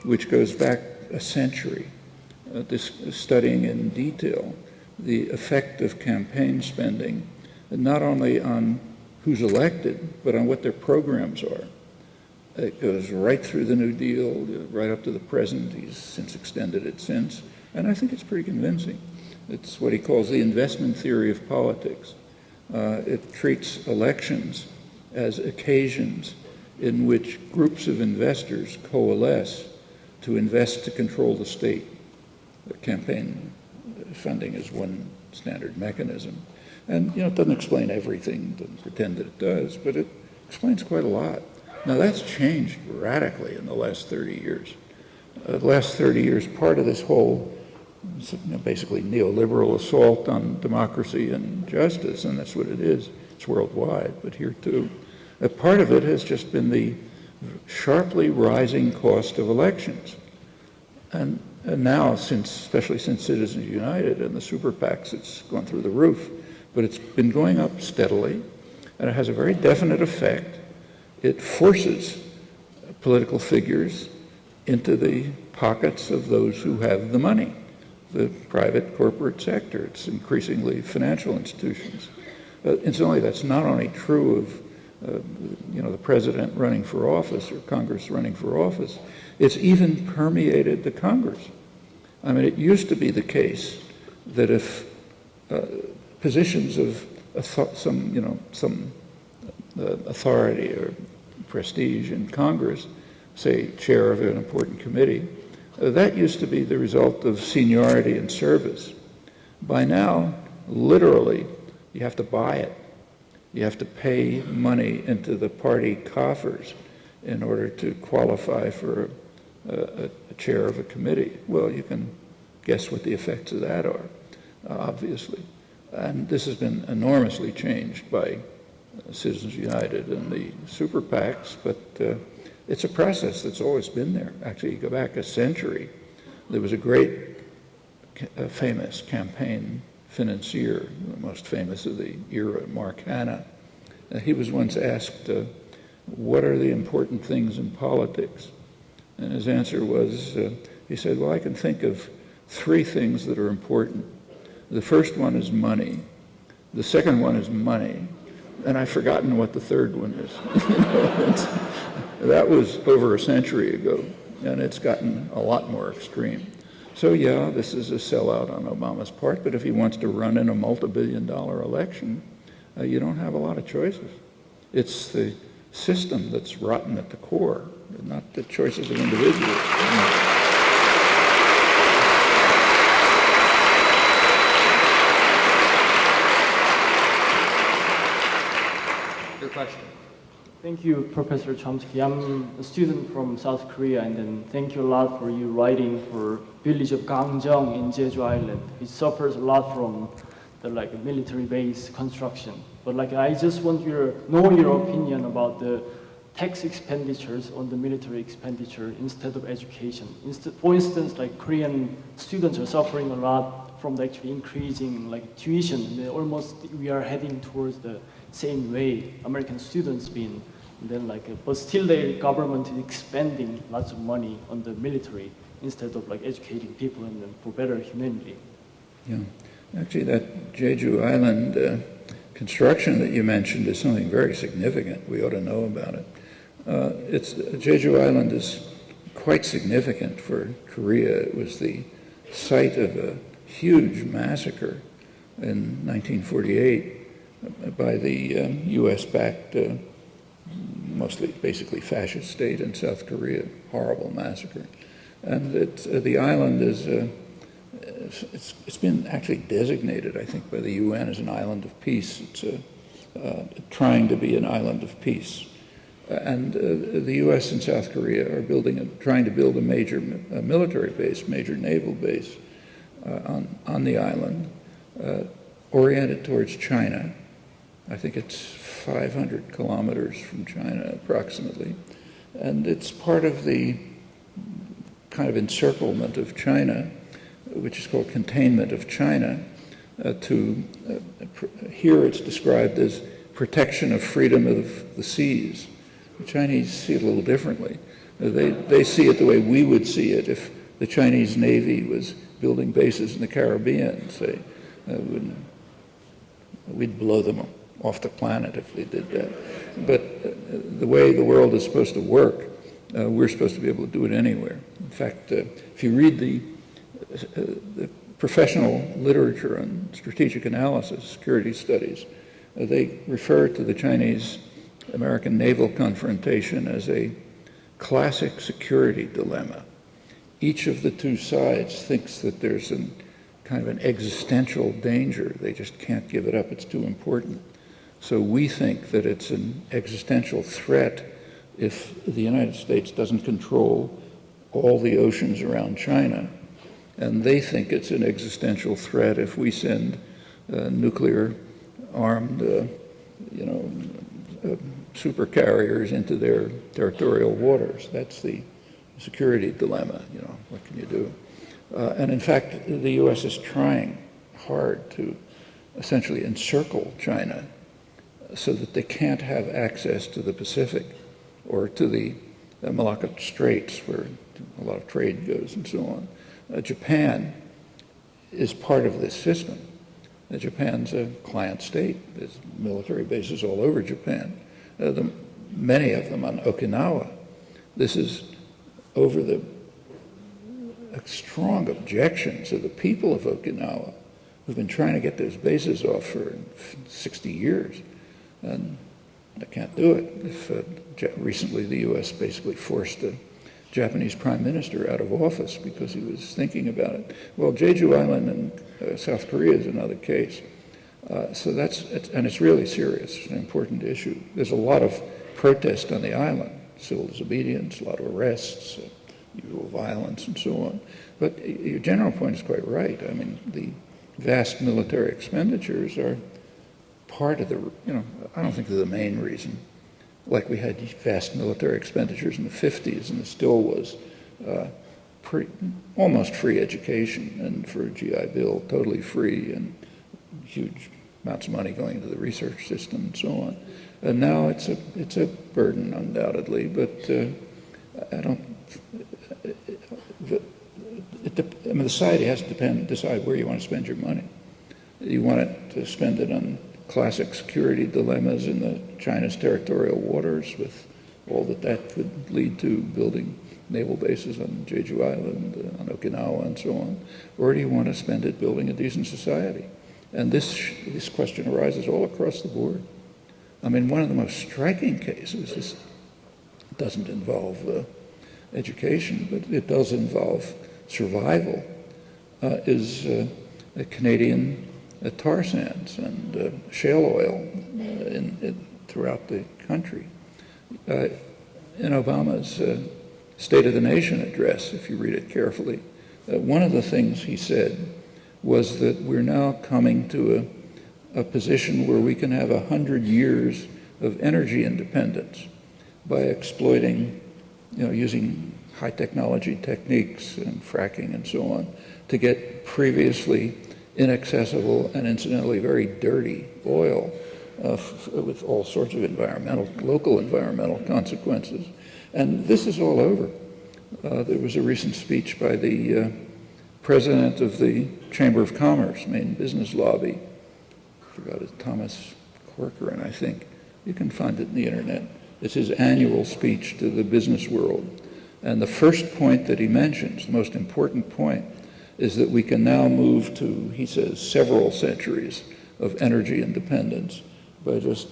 which goes back a century, studying in detail the effect of campaign spending, not only on who's elected, but on what their programs are. It goes right through the New Deal, right up to the present. He's since extended it since, and I think it's pretty convincing. It's what he calls the investment theory of politics. It treats elections as occasions in which groups of investors coalesce to invest to control the state. The campaign funding is one standard mechanism. And, it doesn't explain everything, doesn't pretend that it does, but it explains quite a lot. Now, that's changed radically in the last 30 years. The last 30 years, part of this whole basically neoliberal assault on democracy and justice, and that's what it is. It's worldwide, but here too. A part of it has just been the sharply rising cost of elections. And now, especially since Citizens United and the super PACs, it's gone through the roof. But it's been going up steadily, and it has a very definite effect. It forces political figures into the pockets of those who have the money, the private corporate sector. It's increasingly financial institutions. Incidentally, that's not only true of the president running for office or Congress running for office. It's even permeated the Congress. I mean, it used to be the case that if positions of some authority or prestige in Congress, say chair of an important committee, that used to be the result of seniority and service. By now, literally, you have to buy it. You have to pay money into the party coffers in order to qualify for a chair of a committee. Well, you can guess what the effects of that are, obviously. And this has been enormously changed by Citizens United and the super PACs, but it's a process that's always been there. Actually, you go back a century, there was a great famous campaign financier, the most famous of the era, Mark Hanna. He was once asked, what are the important things in politics? And his answer was, He said, well, I can think of 3 things that are important. The first one is money. The second one is money. And I've forgotten what the third one is. That was over a century ago, and it's gotten a lot more extreme. So yeah, this is a sellout on Obama's part, but if he wants to run in a multi-billion-dollar election, you don't have a lot of choices. It's the system that's rotten at the core, not the choices of individuals. Your question. Thank you, Professor Chomsky. I'm a student from South Korea, and then thank you a lot for you writing for village of Gangjong in Jeju Island. It suffers a lot from the military base construction. But I just want to know your opinion about the tax expenditures on the military expenditure instead of education. For instance, Korean students are suffering a lot from actually increasing tuition. And we are heading towards the same way American students been. And then but still the government is expending lots of money on the military instead of educating people and then for better humanity. Yeah, actually that Jeju Island construction that you mentioned is something very significant. We ought to know about it. Jeju Island is quite significant for Korea. It was the site of a huge massacre in 1948 by the U.S.-backed, basically fascist state in South Korea. Horrible massacre. And the island is, it's been actually designated, I think, by the UN as an island of peace. It's trying to be an island of peace. And the U.S. and South Korea are trying to build a major military base, major naval base on the island, oriented towards China. I think it's 500 kilometers from China, approximately. And it's part of the kind of encirclement of China, which is called containment of China. Here it's described as protection of freedom of the seas. The Chinese see it a little differently. They see it the way we would see it if the Chinese Navy was building bases in the Caribbean, say. We'd blow them off the planet if they did that. But the way the world is supposed to work, we're supposed to be able to do it anywhere. In fact, if you read the professional literature on strategic analysis, security studies, they refer to the Chinese-American naval confrontation as a classic security dilemma. Each of the two sides thinks that there's kind of an existential danger. They just can't give it up. It's too important. So we think that it's an existential threat if the United States doesn't control all the oceans around China. And they think it's an existential threat if we send nuclear-armed, supercarriers into their territorial waters. That's the security dilemma. What can you do? And in fact, the U.S. is trying hard to essentially encircle China so that they can't have access to the Pacific or to the Malacca Straits, where a lot of trade goes and so on. Japan is part of this system. Japan's a client state. There's military bases all over Japan, many of them on Okinawa. This is over the strong objections of the people of Okinawa, who've been trying to get those bases off for 60 years. And they can't do it. Recently, the U.S. basically forced a Japanese prime minister out of office because he was thinking about it. Well, Jeju Island in South Korea is another case. So and it's really serious. It's an important issue. There's a lot of protest on the island, civil disobedience, a lot of arrests, usual violence, and so on. But your general point is quite right. I mean, the vast military expenditures are part of the, I don't think they're the main reason. Like we had vast military expenditures in the 50s, and there still was almost free education, and for a GI Bill, totally free, and huge amounts of money going into the research system and so on. And now it's a burden, undoubtedly, but I mean, the society has to decide where you want to spend your money. You want it to spend it on classic security dilemmas in China's territorial waters, with all that could lead to, building naval bases on Jeju Island, on Okinawa, and so on? Or do you want to spend it building a decent society? And this question arises all across the board. I mean, one of the most striking cases, this doesn't involve education, but it does involve survival, is Canadian tar sands and shale oil throughout the country. In Obama's State of the Nation address, if you read it carefully, one of the things he said was that we're now coming to a position where we can have 100 years of energy independence by exploiting, using high technology techniques and fracking and so on, to get previously inaccessible and incidentally very dirty oil with all sorts of local environmental consequences. And this is all over. There was a recent speech by the president of the Chamber of Commerce, main business lobby. I forgot it, Thomas Corcoran, I think. You can find it on the internet. It's his annual speech to the business world. And the first point that he mentions, the most important point, is that we can now move to, he says, several centuries of energy independence by just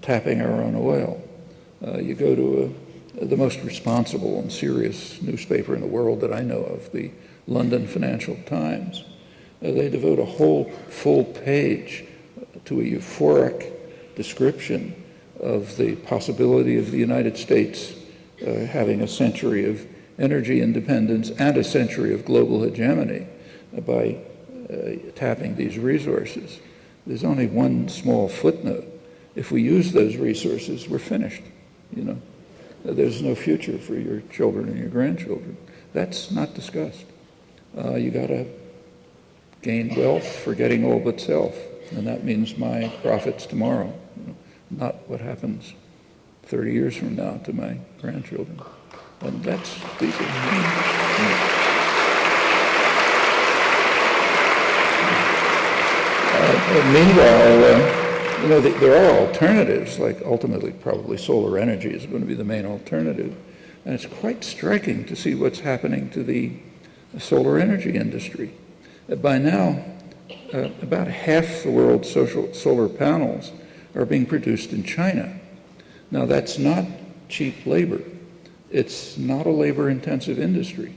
tapping our own oil. You go to the most responsible and serious newspaper in the world that I know of, the London Financial Times. They devote a whole full page to a euphoric description of the possibility of the United States having a century of energy independence and a century of global hegemony by tapping these resources. There's only one small footnote. If we use those resources, we're finished. There's no future for your children and your grandchildren. That's not discussed. You got to gain wealth forgetting all but self, and that means my profits tomorrow, not what happens 30 years from now to my grandchildren. And that's deeply. Meanwhile, there are alternatives, like ultimately probably solar energy is going to be the main alternative. And it's quite striking to see what's happening to the solar energy industry. By now, about half the world's solar panels are being produced in China. Now, that's not cheap labor. It's not a labor-intensive industry.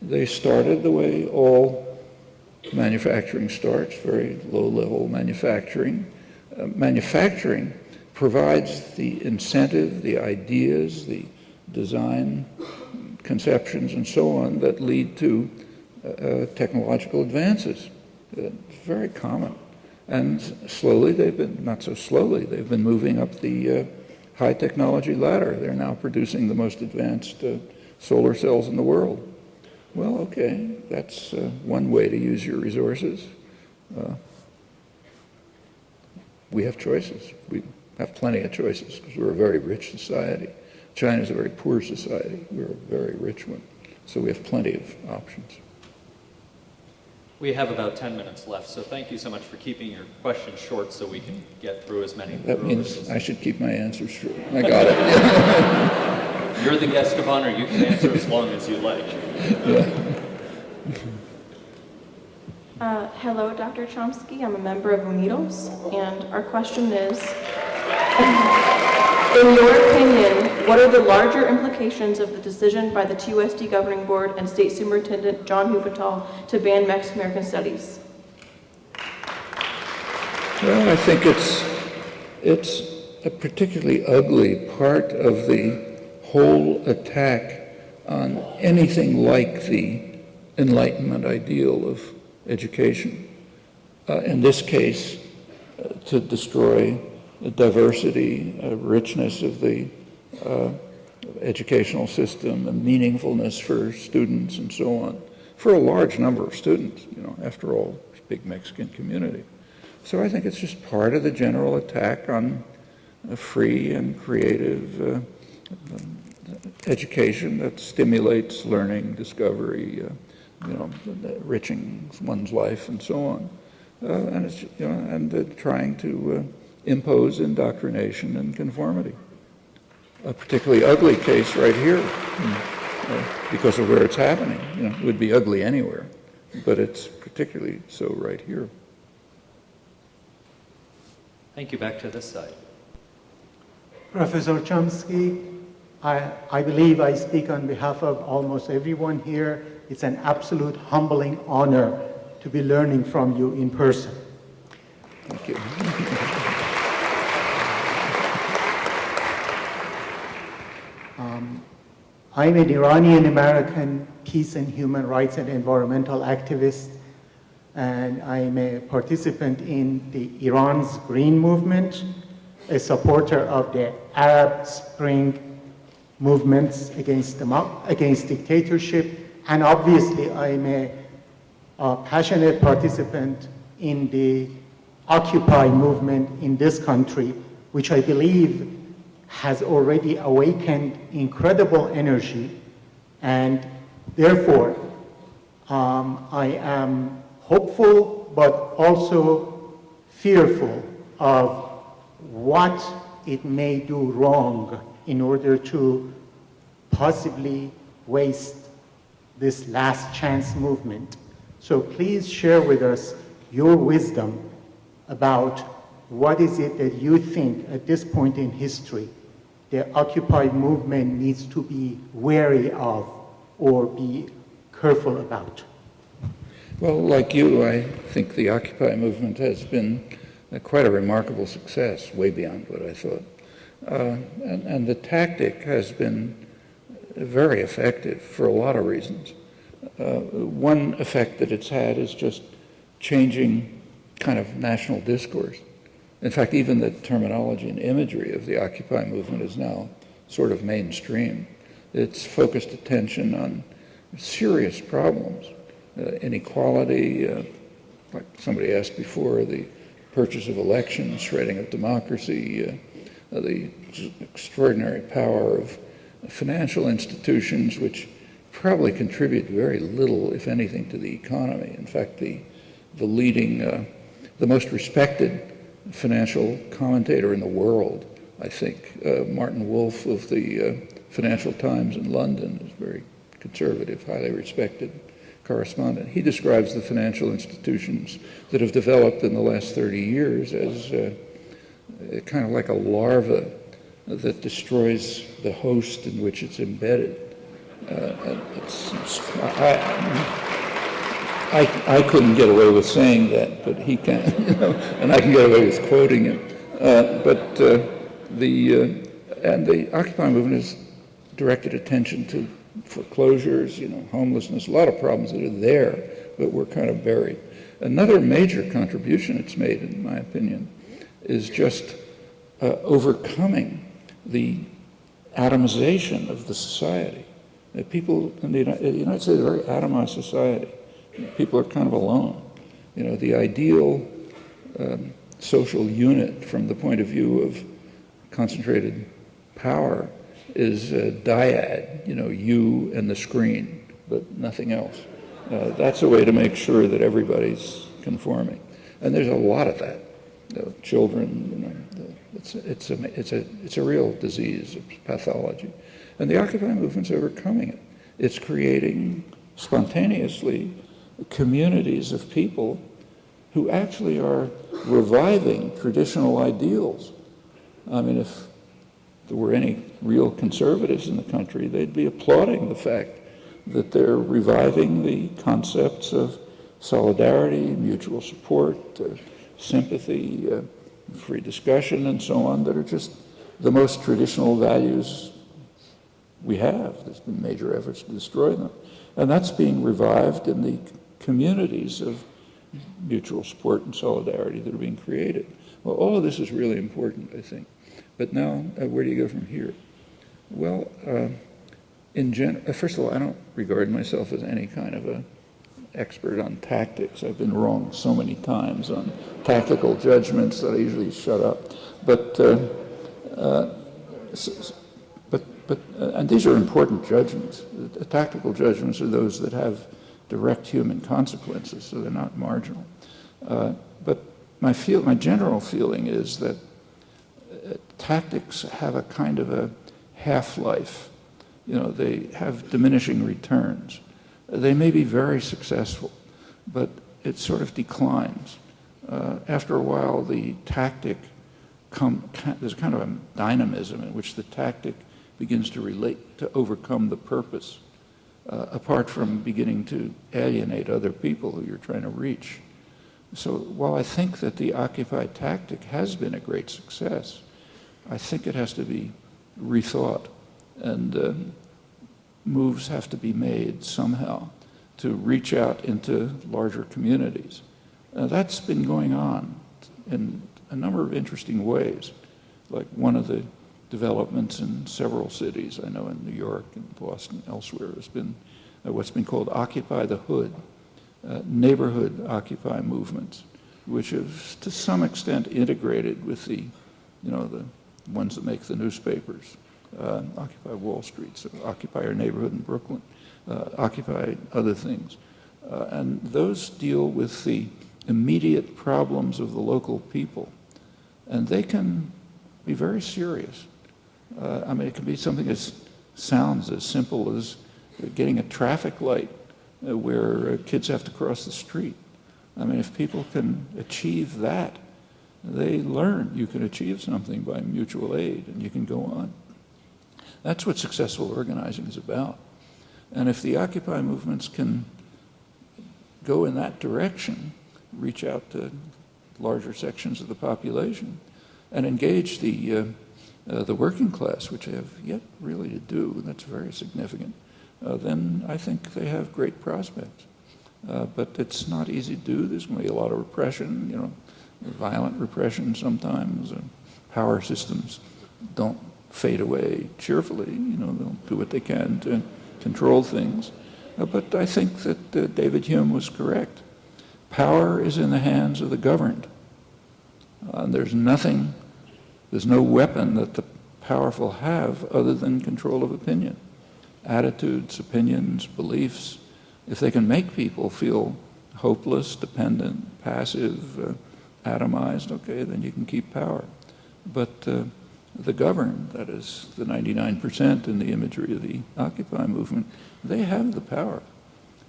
They started the way all manufacturing starts, very low-level manufacturing. Manufacturing provides the incentive, the ideas, the design conceptions, and so on that lead to technological advances. It's very common. And slowly, not so slowly, they've been moving up the high technology ladder. They're now producing the most advanced solar cells in the world. Well, okay, that's one way to use your resources. We have choices. We have plenty of choices because we're a very rich society. China's a very poor society. We're a very rich one. So we have plenty of options. We have about 10 minutes left, so thank you so much for keeping your questions short so we can get through as many. That means I should keep my answers short. I got it. You're the guest of honor. You can answer as long as you like. Yeah. Hello, Dr. Chomsky. I'm a member of UNIDOS, and our question is, in your opinion, what are the larger implications of the decision by the TUSD Governing Board and State Superintendent John Huventhal to ban Mexican American Studies? Well, I think it's a particularly ugly part of the whole attack on anything like the Enlightenment ideal of education. In this case, to destroy the diversity, richness of the educational system and meaningfulness for students and so on, for a large number of students, after all, it's a big Mexican community. So I think it's just part of the general attack on a free and creative education that stimulates learning, discovery, enriching one's life and so on. And it's, and trying to impose indoctrination and conformity. A particularly ugly case right here, because of where it's happening. It would be ugly anywhere, but it's particularly so right here. Thank you. Back to this side. Professor Chomsky, I believe I speak on behalf of almost everyone here. It's an absolute humbling honor to be learning from you in person. Thank you. I'm an Iranian-American peace and human rights and environmental activist, and I'm a participant in the Iran's Green Movement, a supporter of the Arab Spring movements against dictatorship, and obviously I'm a passionate participant in the Occupy movement in this country, which I believe has already awakened incredible energy, and therefore I am hopeful but also fearful of what it may do wrong in order to possibly waste this last chance movement. So please share with us your wisdom about what is it that you think at this point in history the Occupy movement needs to be wary of or be careful about. Well, like you, I think the Occupy movement has been quite a remarkable success, way beyond what I thought. And the tactic has been very effective for a lot of reasons. One effect that it's had is just changing kind of national discourse. In fact, even the terminology and imagery of the Occupy movement is now sort of mainstream. It's focused attention on serious problems, inequality, like somebody asked before, the purchase of elections, shredding of democracy, the extraordinary power of financial institutions, which probably contribute very little, if anything, to the economy. In fact, the leading, the most respected financial commentator in the world, I think, Martin Wolf of the Financial Times in London, is a very conservative, highly respected correspondent. He describes the financial institutions that have developed in the last 30 years as kind of like a larva that destroys the host in which it's embedded. I couldn't get away with saying that, but he can, and I can get away with quoting him. And the Occupy movement has directed attention to foreclosures, homelessness, a lot of problems that are there, but were kind of buried. Another major contribution it's made, in my opinion, is just overcoming the atomization of the society. People in the United States are a very atomized society. People are kind of alone. The ideal social unit from the point of view of concentrated power is a dyad, you and the screen, but nothing else. That's a way to make sure that everybody's conforming. And there's a lot of that. Children, it's a real disease, a pathology. And the Occupy movement's overcoming it. It's creating spontaneously communities of people who actually are reviving traditional ideals. I mean, if there were any real conservatives in the country, they'd be applauding the fact that they're reviving the concepts of solidarity, mutual support, sympathy, free discussion, and so on, that are just the most traditional values we have. There's been major efforts to destroy them. And that's being revived in the communities of mutual support and solidarity that are being created. Well, all of this is really important, I think. But now, where do you go from here? Well, first of all, I don't regard myself as any kind of an expert on tactics. I've been wrong so many times on tactical judgments that I usually shut up. And these are important judgments. Tactical judgments are those that have direct human consequences, so they're not marginal. But my general feeling is that tactics have a kind of a half-life. You know, they have diminishing returns. They may be very successful, but it sort of declines. After a while, the tactic there's kind of a dynamism in which the tactic begins to relate to overcome the purpose, apart from beginning to alienate other people who you're trying to reach. So while I think that the Occupy tactic has been a great success, I think it has to be rethought, and moves have to be made somehow to reach out into larger communities. That's been going on in a number of interesting ways. Like one of the developments in several cities, I know in New York and Boston, elsewhere, has been what's been called Occupy the Hood, neighborhood Occupy movements, which have to some extent integrated with the, you know, the ones that make the newspapers. Occupy Wall Street, so Occupy Your Neighborhood in Brooklyn, Occupy other things. And those deal with the immediate problems of the local people. And they can be very serious. I mean, it can be something that sounds as simple as getting a traffic light where kids have to cross the street. I mean, if people can achieve that, they learn you can achieve something by mutual aid, and you can go on. That's what successful organizing is about. And if the Occupy movements can go in that direction, reach out to larger sections of the population, and engage the working class, which they have yet really to do, and that's very significant, then I think they have great prospects. But it's not easy to do. There's going to be a lot of repression, you know, violent repression sometimes. Power systems don't fade away cheerfully. You know, they'll do what they can to control things. But I think that David Hume was correct. Power is in the hands of the governed. And there's no weapon that the powerful have other than control of opinion. Attitudes, opinions, beliefs. If they can make people feel hopeless, dependent, passive, atomized, okay, then you can keep power. But the governed, that is the 99% in the imagery of the Occupy movement, they have the power.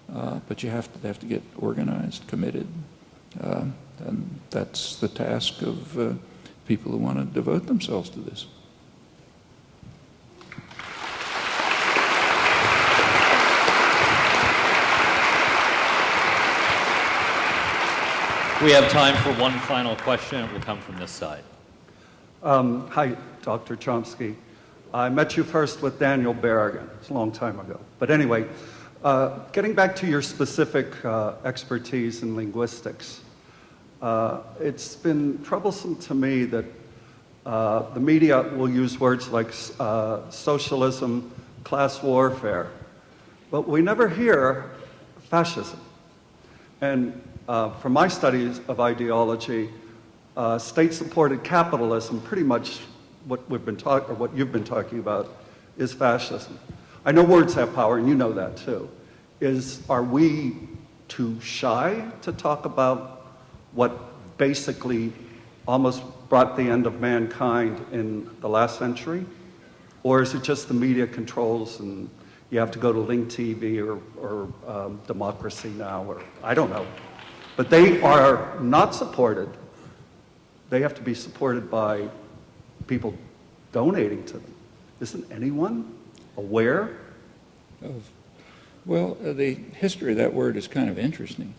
But they have to get organized, committed, and that's the task of people who want to devote themselves to this. We have time for one final question. It will come from this side. Hi, Dr. Chomsky. I met you first with Daniel Berrigan. It's a long time ago. But anyway, getting back to your specific expertise in linguistics, it's been troublesome to me that the media will use words like socialism, class warfare, but we never hear fascism. And from my studies of ideology, state-supported capitalism, pretty much what you've been talking about, is fascism. I know words have power, and you know that too. Are we too shy to talk about what basically almost brought the end of mankind in the last century? Or is it just the media controls and you have to go to Link TV or Democracy Now, or I don't know. But they are not supported. They have to be supported by people donating to them. Isn't anyone aware? Well, the history of that word is kind of interesting.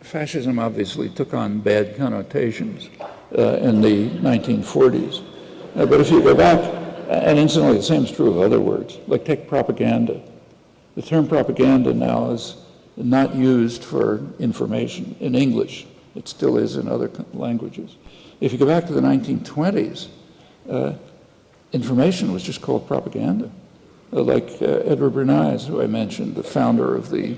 Fascism obviously took on bad connotations in the 1940s. But if you go back, and incidentally the same is true of other words, like take propaganda. The term propaganda now is not used for information in English. It still is in other languages. If you go back to the 1920s, information was just called propaganda. Like Edward Bernays, who I mentioned, the founder of the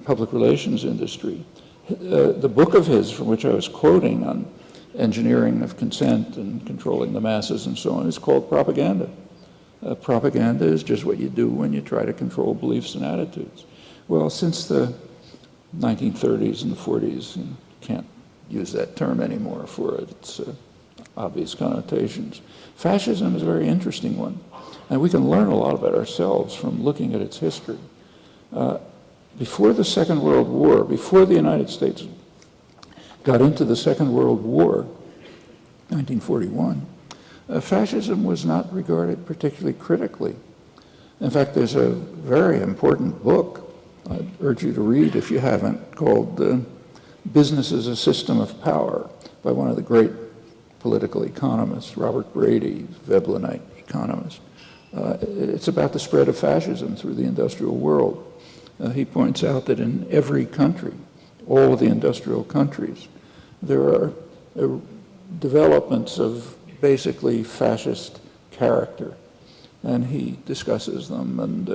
public relations industry. The book of his, from which I was quoting on engineering of consent and controlling the masses and so on, is called Propaganda. Propaganda is just what you do when you try to control beliefs and attitudes. Well, since the 1930s and the 40s, you can't use that term anymore for it. It's obvious connotations. Fascism is a very interesting one, and we can learn a lot about ourselves from looking at its history. Before the Second World War, before the United States got into the Second World War, 1941, fascism was not regarded particularly critically. In fact, there's a very important book I'd urge you to read if you haven't, called Business as a System of Power, by one of the great political economists, Robert Brady, Veblenite economist. It's about the spread of fascism through the industrial world. He points out that in every country, all of the industrial countries, there are developments of basically fascist character, and he discusses them, and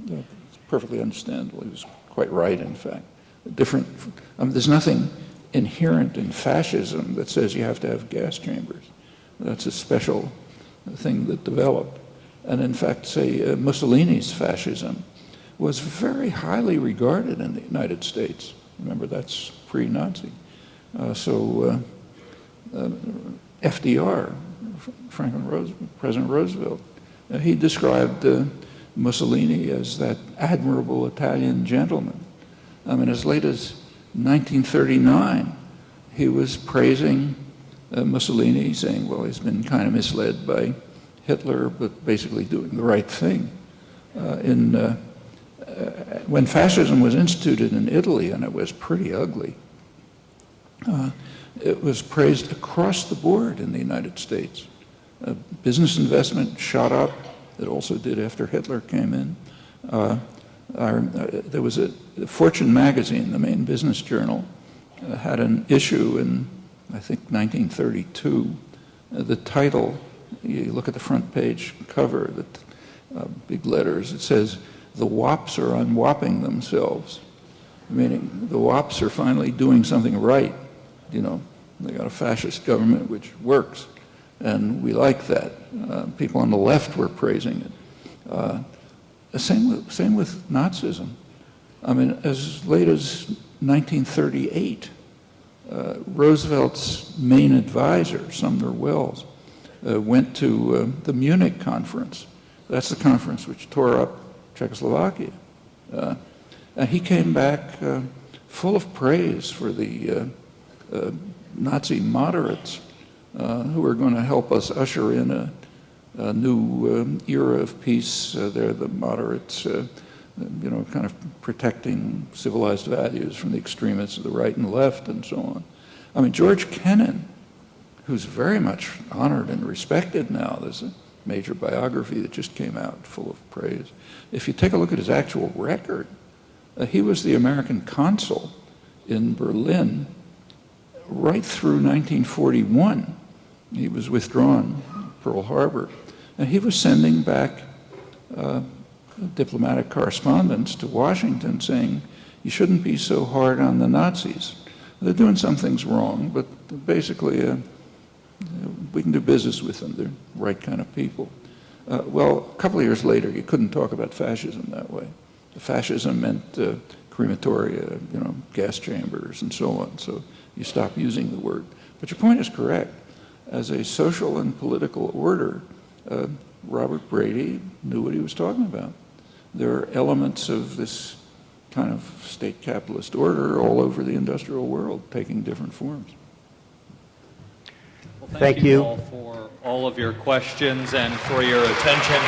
it's perfectly understandable. He was quite right, in fact. There's nothing inherent in fascism that says you have to have gas chambers. That's a special thing that developed. And in fact, say, Mussolini's fascism was very highly regarded in the United States. Remember, that's pre-Nazi. FDR, President Roosevelt, he described Mussolini as that admirable Italian gentleman. I mean, as late as 1939, he was praising Mussolini, saying, well, he's been kind of misled by Hitler, but basically doing the right thing. When fascism was instituted in Italy, and it was pretty ugly, it was praised across the board in the United States. Business investment shot up. It also did after Hitler came in. There was Fortune magazine, the main business journal, had an issue in, I think, 1932. The title, you look at the front page cover, big letters, it says, "The WAPs are unwhopping themselves," meaning the WAPs are finally doing something right. You know, they got a fascist government which works, and we like that. People on the left were praising it. Same with Nazism. I mean, as late as 1938, Roosevelt's main advisor, Sumner Welles, went to the Munich conference. That's the conference which tore up Czechoslovakia. And he came back full of praise for the Nazi moderates who were going to help us usher in a new era of peace. They're the moderates, kind of protecting civilized values from the extremists of the right and left and so on. I mean, George Kennan, who's very much honored and respected now, there's a major biography that just came out full of praise. If you take a look at his actual record, he was the American consul in Berlin right through 1941. He was withdrawn, Pearl Harbor, and he was sending back diplomatic correspondence to Washington saying, you shouldn't be so hard on the Nazis. They're doing some things wrong, but basically we can do business with them. They're the right kind of people. Well, a couple of years later, you couldn't talk about fascism that way. Fascism meant crematoria, gas chambers, and so on. So you stop using the word. But your point is correct. As a social and political order, Robert Brady knew what he was talking about. There are elements of this kind of state capitalist order all over the industrial world, taking different forms. Well, thank you all for all of your questions and for your attention.